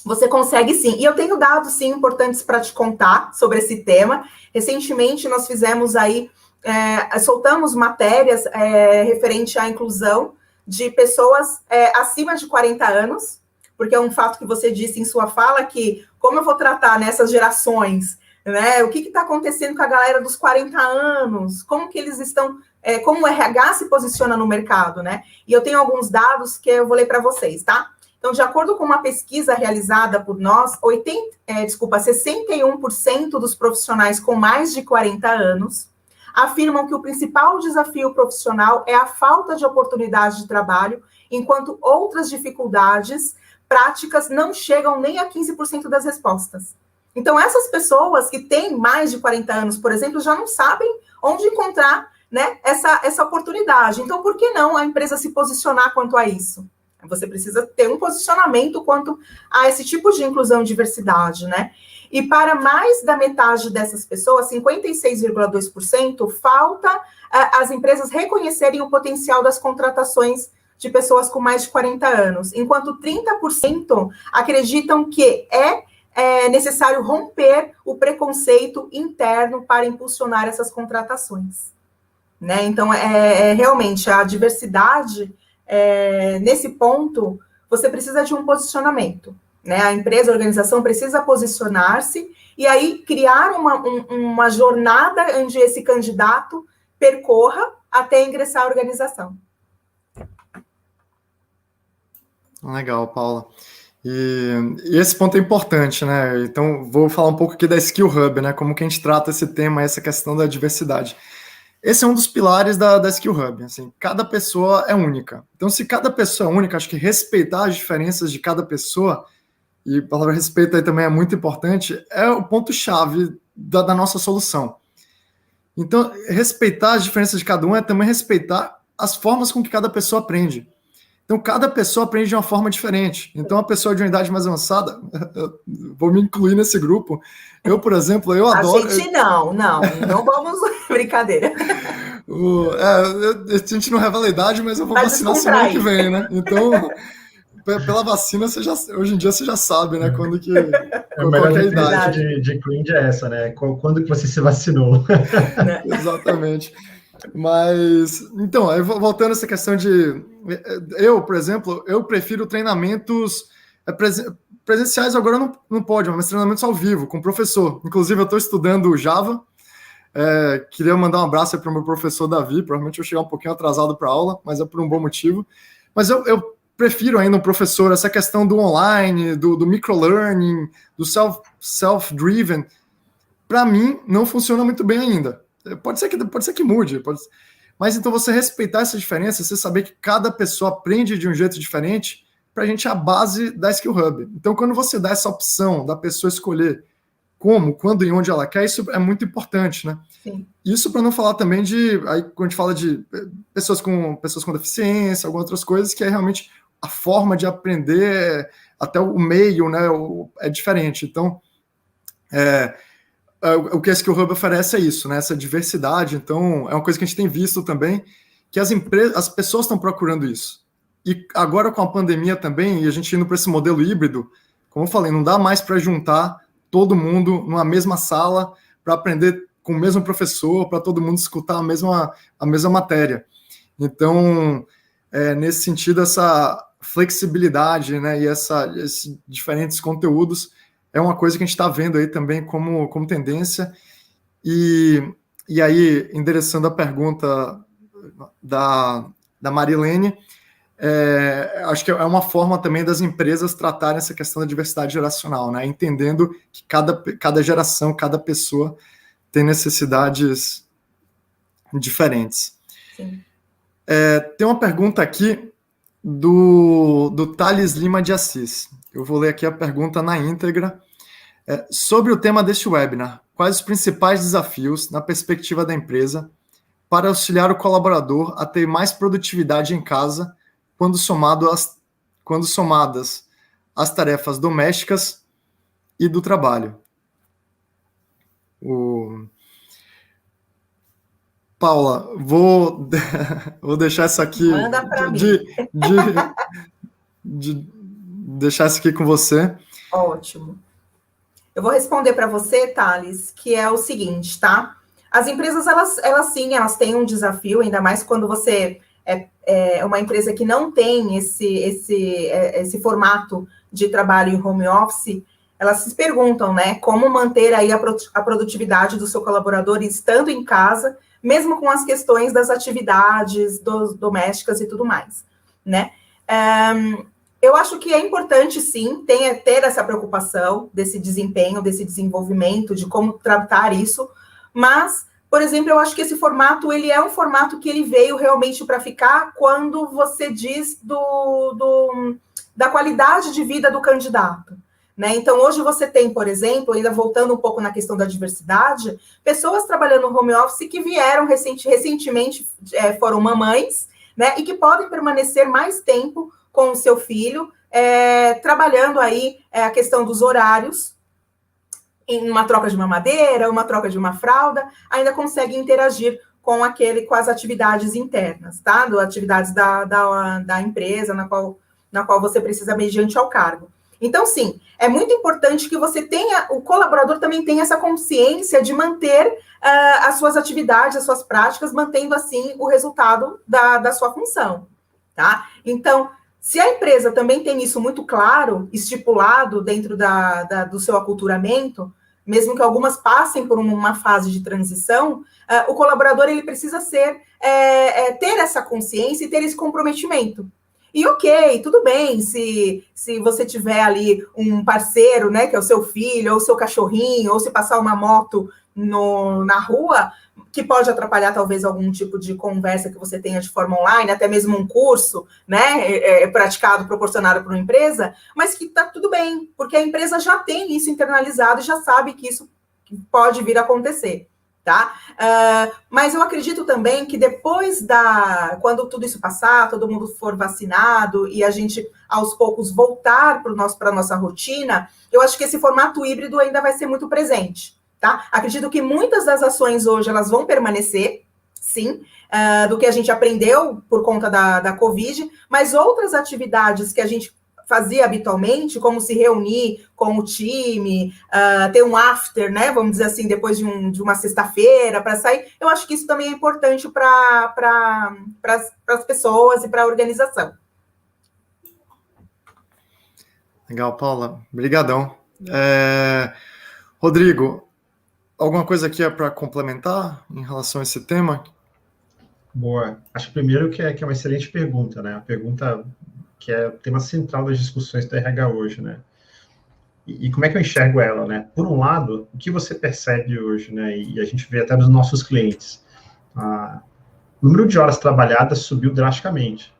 você consegue sim. E eu tenho dados, sim, importantes para te contar sobre esse tema. Recentemente, nós fizemos aí, soltamos matérias referente à inclusão de pessoas acima de 40 anos, porque é um fato que você disse em sua fala, que como eu vou tratar nessas gerações, né? O que está acontecendo com a galera dos 40 anos? Como que eles estão... como o RH se posiciona no mercado, né? E eu tenho alguns dados que eu vou ler para vocês, tá? Então, de acordo com uma pesquisa realizada por nós, 61% dos profissionais com mais de 40 anos afirmam que o principal desafio profissional é a falta de oportunidade de trabalho, enquanto outras dificuldades práticas não chegam nem a 15% das respostas. Então, essas pessoas que têm mais de 40 anos, por exemplo, já não sabem onde encontrar, né, essa oportunidade. Então, por que não a empresa se posicionar quanto a isso? Você precisa ter um posicionamento quanto a esse tipo de inclusão e diversidade, né? E para mais da metade dessas pessoas, 56,2%, falta as empresas reconhecerem o potencial das contratações de pessoas com mais de 40 anos, enquanto 30% acreditam que é necessário romper o preconceito interno para impulsionar essas contratações, né? Então, realmente a diversidade... nesse ponto, você precisa de um posicionamento, né? A empresa, a organização precisa posicionar-se e aí criar uma jornada onde esse candidato percorra até ingressar à organização. Legal, Paula. E esse ponto é importante, né? Então, vou falar um pouco aqui da Skill Hub, né? Como que a gente trata esse tema, essa questão da diversidade. Esse é um dos pilares da Skill Hub, assim, cada pessoa é única. Então, se cada pessoa é única, acho que respeitar as diferenças de cada pessoa, e a palavra respeito aí também é muito importante, é o ponto-chave da nossa solução. Então, respeitar as diferenças de cada um é também respeitar as formas com que cada pessoa aprende. Então, cada pessoa aprende de uma forma diferente. Então, a pessoa de uma idade mais avançada, vou me incluir nesse grupo. Eu, por exemplo, eu adoro... A gente não vamos... Brincadeira. A gente não revela a idade, mas eu vou vacinar semana que vem, né? Então, pela vacina, hoje em dia você já sabe, né? Quando que... A melhor idade de cringe é essa, né? Quando que você se vacinou? Exatamente. Mas, então, voltando a essa questão de... Eu, por exemplo, eu prefiro treinamentos presenciais, agora não pode, mas treinamentos ao vivo, com o professor. Inclusive, eu estou estudando Java. Queria mandar um abraço para o meu professor Davi. Provavelmente eu chegar um pouquinho atrasado para a aula, mas é por um bom motivo. Mas eu prefiro ainda um professor, essa questão do online, do microlearning, do self-driven. Para mim, não funciona muito bem ainda. Pode ser que mude, mas então você respeitar essa diferença, você saber que cada pessoa aprende de um jeito diferente, para a gente é a base da Skill Hub. Então, quando você dá essa opção da pessoa escolher como, quando e onde ela quer, isso é muito importante, né? Sim. Isso para não falar também aí quando a gente fala de pessoas com deficiência, algumas outras coisas, que é realmente a forma de aprender, até o meio, né, é diferente. Então, o que a Skill Hub oferece é isso, né? Essa diversidade. Então, é uma coisa que a gente tem visto também, que as pessoas estão procurando isso. E agora com a pandemia também, e a gente indo para esse modelo híbrido, como eu falei, não dá mais para juntar todo mundo numa mesma sala para aprender com o mesmo professor, para todo mundo escutar a mesma matéria. Então, nesse sentido, essa flexibilidade, né, e esses diferentes conteúdos é uma coisa que a gente está vendo aí também como tendência. E aí, endereçando a pergunta da Marilene, acho que é uma forma também das empresas tratarem essa questão da diversidade geracional, né? Entendendo que cada geração, cada pessoa tem necessidades diferentes. Sim. Tem uma pergunta aqui do Thales Lima de Assis. Eu vou ler aqui a pergunta na íntegra. Sobre o tema deste webinar, quais os principais desafios, na perspectiva da empresa, para auxiliar o colaborador a ter mais produtividade em casa quando somadas as tarefas domésticas e do trabalho? Paula, vou deixar essa aqui. Manda para mim. Deixar isso aqui com você. Ótimo. Eu vou responder para você, Thales, que é o seguinte, tá? As empresas, elas têm um desafio, ainda mais quando você é uma empresa que não tem esse formato de trabalho em home office. Elas se perguntam, né, como manter aí a produtividade do seu colaborador estando em casa, mesmo com as questões das atividades domésticas e tudo mais, né? Eu acho que é importante, sim, ter essa preocupação desse desempenho, desse desenvolvimento, de como tratar isso, mas, por exemplo, eu acho que esse formato, ele é um formato que ele veio realmente para ficar quando você diz da qualidade de vida do candidato, né? Então, hoje você tem, por exemplo, ainda voltando um pouco na questão da diversidade, pessoas trabalhando no home office que vieram recentemente, foram mamães, né? E que podem permanecer mais tempo com o seu filho, trabalhando aí a questão dos horários, em uma troca de mamadeira, uma troca de uma fralda, ainda consegue interagir com as atividades internas, tá? Atividades da empresa na qual você precisa mediante ao cargo. Então, sim, é muito importante que o colaborador também tenha essa consciência de manter as suas atividades, as suas práticas, mantendo, assim, o resultado da sua função, tá? Então, se a empresa também tem isso muito claro, estipulado dentro do seu aculturamento, mesmo que algumas passem por uma fase de transição, o colaborador ele precisa ter essa consciência e ter esse comprometimento. E ok, tudo bem, se você tiver ali um parceiro, né, que é o seu filho, ou o seu cachorrinho, ou se passar uma moto na rua, que pode atrapalhar talvez algum tipo de conversa que você tenha de forma online, até mesmo um curso, né, proporcionado por uma empresa, mas que tá tudo bem, porque a empresa já tem isso internalizado e já sabe que isso pode vir a acontecer, tá? Mas eu acredito também que depois quando tudo isso passar, todo mundo for vacinado e a gente, aos poucos, voltar para a nossa rotina, eu acho que esse formato híbrido ainda vai ser muito presente. Tá? Acredito que muitas das ações hoje elas vão permanecer, sim, do que a gente aprendeu por conta da Covid, mas outras atividades que a gente fazia habitualmente, como se reunir com o time, ter um after, né, vamos dizer assim, depois de uma sexta-feira para sair, eu acho que isso também é importante para as pessoas e para a organização. Legal, Paula. Obrigadão. Rodrigo, alguma coisa aqui para complementar em relação a esse tema? Boa. Acho primeiro que é uma excelente pergunta, né? A pergunta que é o tema central das discussões do RH hoje, né? E como é que eu enxergo ela, né? Por um lado, o que você percebe hoje, né? E a gente vê até dos nossos clientes, o número de horas trabalhadas subiu drasticamente.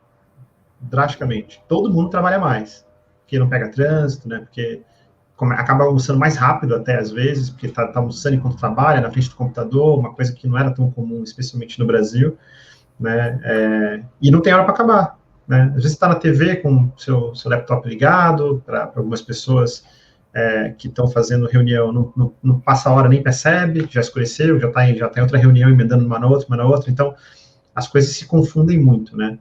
Drasticamente. Todo mundo trabalha mais. Porque não pega trânsito, né? Porque acaba almoçando mais rápido até, às vezes, porque tá almoçando enquanto trabalha, na frente do computador, uma coisa que não era tão comum, especialmente no Brasil, né? E não tem hora para acabar, né? Às vezes você está na TV com seu laptop ligado, para algumas pessoas que estão fazendo reunião, não passa a hora, nem percebe, já escureceu, já tá em outra reunião, emendando uma na outra, então as coisas se confundem muito, né?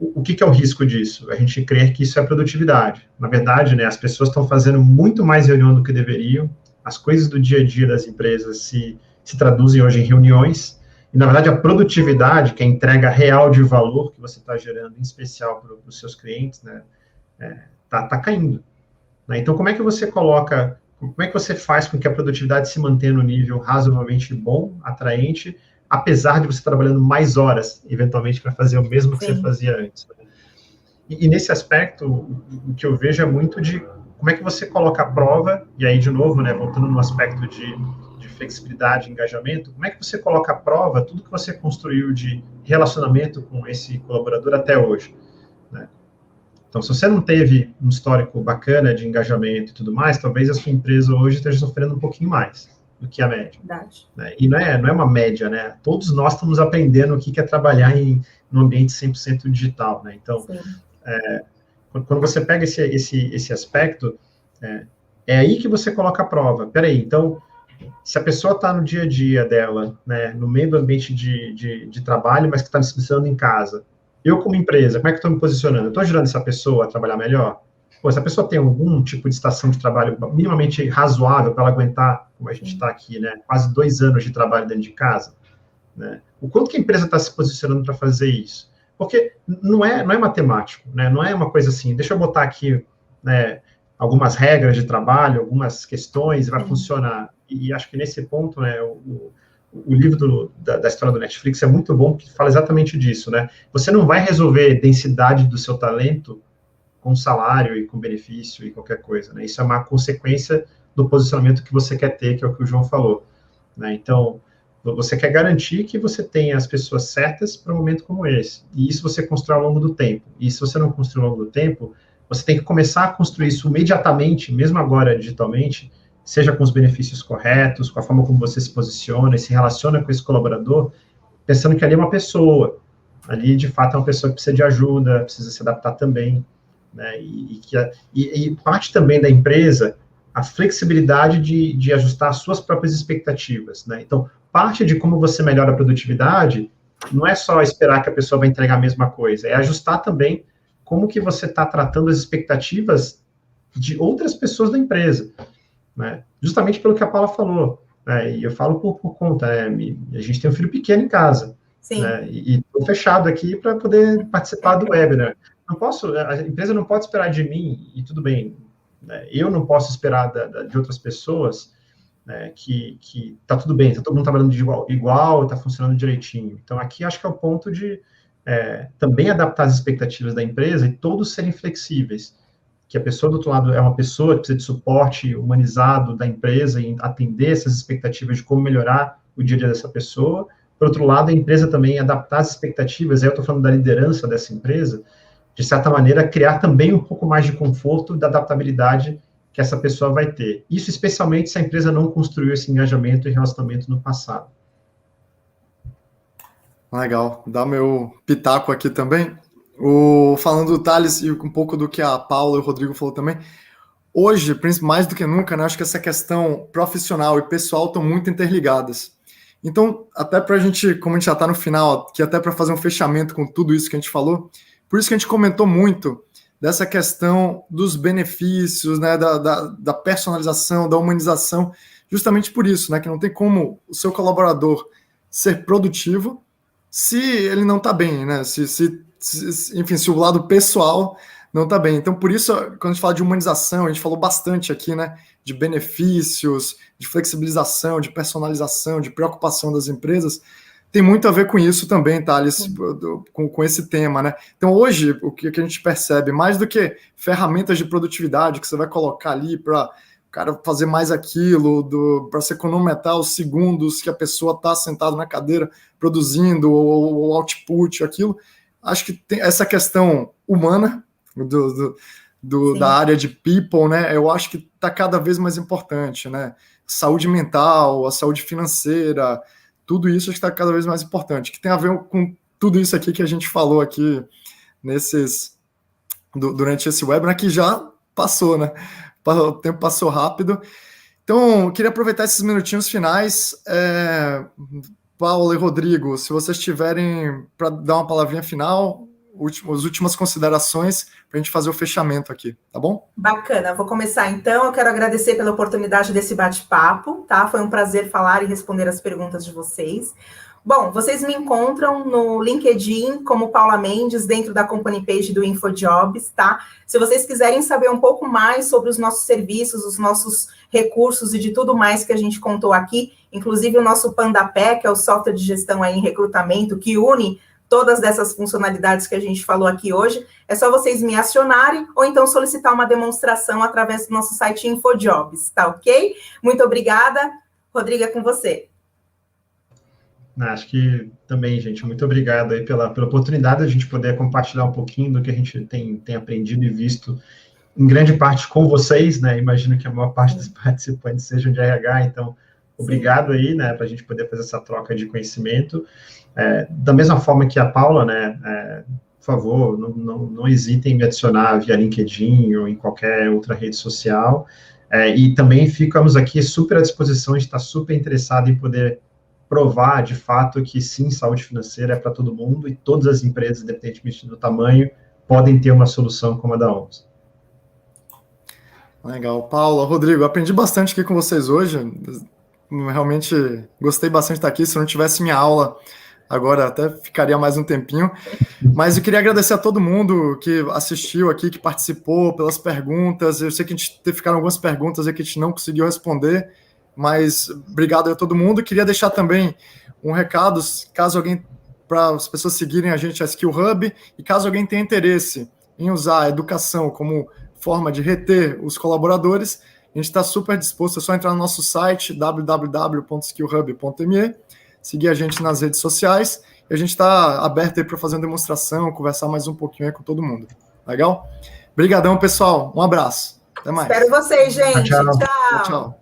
O que é o risco disso? A gente crer que isso é produtividade. Na verdade, né, as pessoas estão fazendo muito mais reunião do que deveriam, as coisas do dia a dia das empresas se traduzem hoje em reuniões, e, na verdade, a produtividade, que é a entrega real de valor que você está gerando, em especial para os seus clientes, né, tá caindo. Né? Então, como é que você faz com que a produtividade se mantenha no nível razoavelmente bom, atraente, apesar de você estar trabalhando mais horas, eventualmente, para fazer o mesmo que você fazia antes. Né? E nesse aspecto, o que eu vejo é muito de como é que você coloca a prova, e aí, de novo, né, voltando no aspecto de flexibilidade e engajamento, como é que você coloca à prova tudo que você construiu de relacionamento com esse colaborador até hoje, né? Então, se você não teve um histórico bacana de engajamento e tudo mais, talvez a sua empresa hoje esteja sofrendo um pouquinho mais do que a média. Verdade. Né? E não é uma média, né? Todos nós estamos aprendendo o que é trabalhar num ambiente 100% digital, né? Então, quando você pega esse aspecto, é aí que você coloca a prova. Peraí, então, se a pessoa está no dia a dia dela, né, no meio do ambiente de trabalho, mas que está se precisando em casa, eu como empresa, como é que estou me posicionando? Estou ajudando essa pessoa a trabalhar melhor? Pô, se a pessoa tem algum tipo de estação de trabalho minimamente razoável para ela aguentar, como a gente está aqui, né, quase 2 anos de trabalho dentro de casa, né, o quanto que a empresa está se posicionando para fazer isso? Porque não é matemático, né, não é uma coisa assim, deixa eu botar aqui, né, algumas regras de trabalho, algumas questões, e vai funcionar. E acho que nesse ponto, né, o livro da história do Netflix é muito bom, porque fala exatamente disso, né? Você não vai resolver densidade do seu talento com salário e com benefício e qualquer coisa, né? Isso é uma consequência do posicionamento que você quer ter, que é o que o João falou, né? Então, você quer garantir que você tenha as pessoas certas para um momento como esse. E isso você constrói ao longo do tempo. E se você não construir ao longo do tempo, você tem que começar a construir isso imediatamente, mesmo agora digitalmente, seja com os benefícios corretos, com a forma como você se posiciona e se relaciona com esse colaborador, pensando que ali é uma pessoa, ali de fato é uma pessoa que precisa de ajuda, precisa se adaptar também, né? E parte também da empresa a flexibilidade de ajustar as suas próprias expectativas, né? Então, parte de como você melhora a produtividade não é só esperar que a pessoa vai entregar a mesma coisa, é ajustar também como que você está tratando as expectativas de outras pessoas da empresa, né? Justamente pelo que a Paula falou, né? E eu falo por conta, né? A gente tem um filho pequeno em casa, né? E estou fechado aqui para poder participar do webinar. Não posso, a empresa não pode esperar de mim, e tudo bem, né? Eu não posso esperar de outras pessoas, né, que tá tudo bem, tá todo mundo trabalhando de igual, tá funcionando direitinho. Então, aqui acho que é o ponto de também adaptar as expectativas da empresa e todos serem flexíveis, que a pessoa do outro lado é uma pessoa que precisa de suporte humanizado da empresa e atender essas expectativas de como melhorar o dia a dia dessa pessoa. Por outro lado, a empresa também adaptar as expectativas, aí eu estou falando da liderança dessa empresa, de certa maneira, criar também um pouco mais de conforto da adaptabilidade que essa pessoa vai ter. Isso especialmente se a empresa não construiu esse engajamento e relacionamento no passado. Legal. Dá meu pitaco aqui também. Falando do Thales e um pouco do que a Paula e o Rodrigo falou também, hoje, mais do que nunca, né, acho que essa questão profissional e pessoal estão muito interligadas. Então, até para a gente, como a gente já está no final, que até para fazer um fechamento com tudo isso que a gente falou, por isso que a gente comentou muito dessa questão dos benefícios, né, da personalização, da humanização, justamente por isso, né, que não tem como o seu colaborador ser produtivo se ele não está bem, né, enfim, se o lado pessoal não está bem. Então, por isso, quando a gente fala de humanização, a gente falou bastante aqui, né, de benefícios, de flexibilização, de personalização, de preocupação das empresas, tem muito a ver com isso também, Thales, com esse tema, né? Então, hoje, o que a gente percebe, mais do que ferramentas de produtividade que você vai colocar ali para o cara fazer mais aquilo, para se economizar os segundos que a pessoa está sentada na cadeira produzindo, ou output, aquilo, acho que tem essa questão humana da área de people, né? Eu acho que está cada vez mais importante, né? Saúde mental, a saúde financeira, tudo isso está cada vez mais importante, que tem a ver com tudo isso aqui que a gente falou aqui durante esse webinar, que já passou, né? O tempo passou rápido. Então, eu queria aproveitar esses minutinhos finais. Paula e Rodrigo, se vocês tiverem para dar uma palavrinha final, as últimas considerações para a gente fazer o fechamento aqui, tá bom? Bacana, vou começar então. Eu quero agradecer pela oportunidade desse bate-papo, tá? Foi um prazer falar e responder as perguntas de vocês. Bom, vocês me encontram no LinkedIn como Paula Mendes, dentro da company page do InfoJobs, tá? Se vocês quiserem saber um pouco mais sobre os nossos serviços, os nossos recursos e de tudo mais que a gente contou aqui, inclusive o nosso Pandapé, que é o software de gestão aí em recrutamento, que une todas dessas funcionalidades que a gente falou aqui hoje. É só vocês me acionarem ou então solicitar uma demonstração através do nosso site InfoJobs, tá ok? Muito obrigada. Rodrigo, é com você. Acho que também, gente, muito obrigado aí pela oportunidade de a gente poder compartilhar um pouquinho do que a gente tem aprendido e visto, em grande parte com vocês, né? Imagino que a maior parte dos participantes sejam de RH, então, obrigado aí, né, para a gente poder fazer essa troca de conhecimento. Da mesma forma que a Paula, né, por favor, não hesitem em me adicionar via LinkedIn ou em qualquer outra rede social, e também ficamos aqui super à disposição, a gente está super interessado em poder provar, de fato, que sim, saúde financeira é para todo mundo e todas as empresas, independentemente do tamanho, podem ter uma solução como a da ONS. Legal. Paula, Rodrigo, aprendi bastante aqui com vocês hoje. Realmente gostei bastante de estar aqui. Se eu não tivesse minha aula agora, até ficaria mais um tempinho. Mas eu queria agradecer a todo mundo que assistiu aqui, que participou, pelas perguntas. Eu sei que ficaram algumas perguntas aí que a gente não conseguiu responder, mas obrigado a todo mundo. Queria deixar também um recado, caso alguém, para as pessoas seguirem a gente, a Skill Hub, e caso alguém tenha interesse em usar a educação como forma de reter os colaboradores, a gente está super disposto, é só entrar no nosso site, www.skillhub.me, seguir a gente nas redes sociais, e a gente está aberto aí para fazer uma demonstração, conversar mais um pouquinho aí com todo mundo. Legal? Obrigadão, pessoal. Um abraço. Até mais. Espero vocês, gente. Tchau. Tchau. Tchau.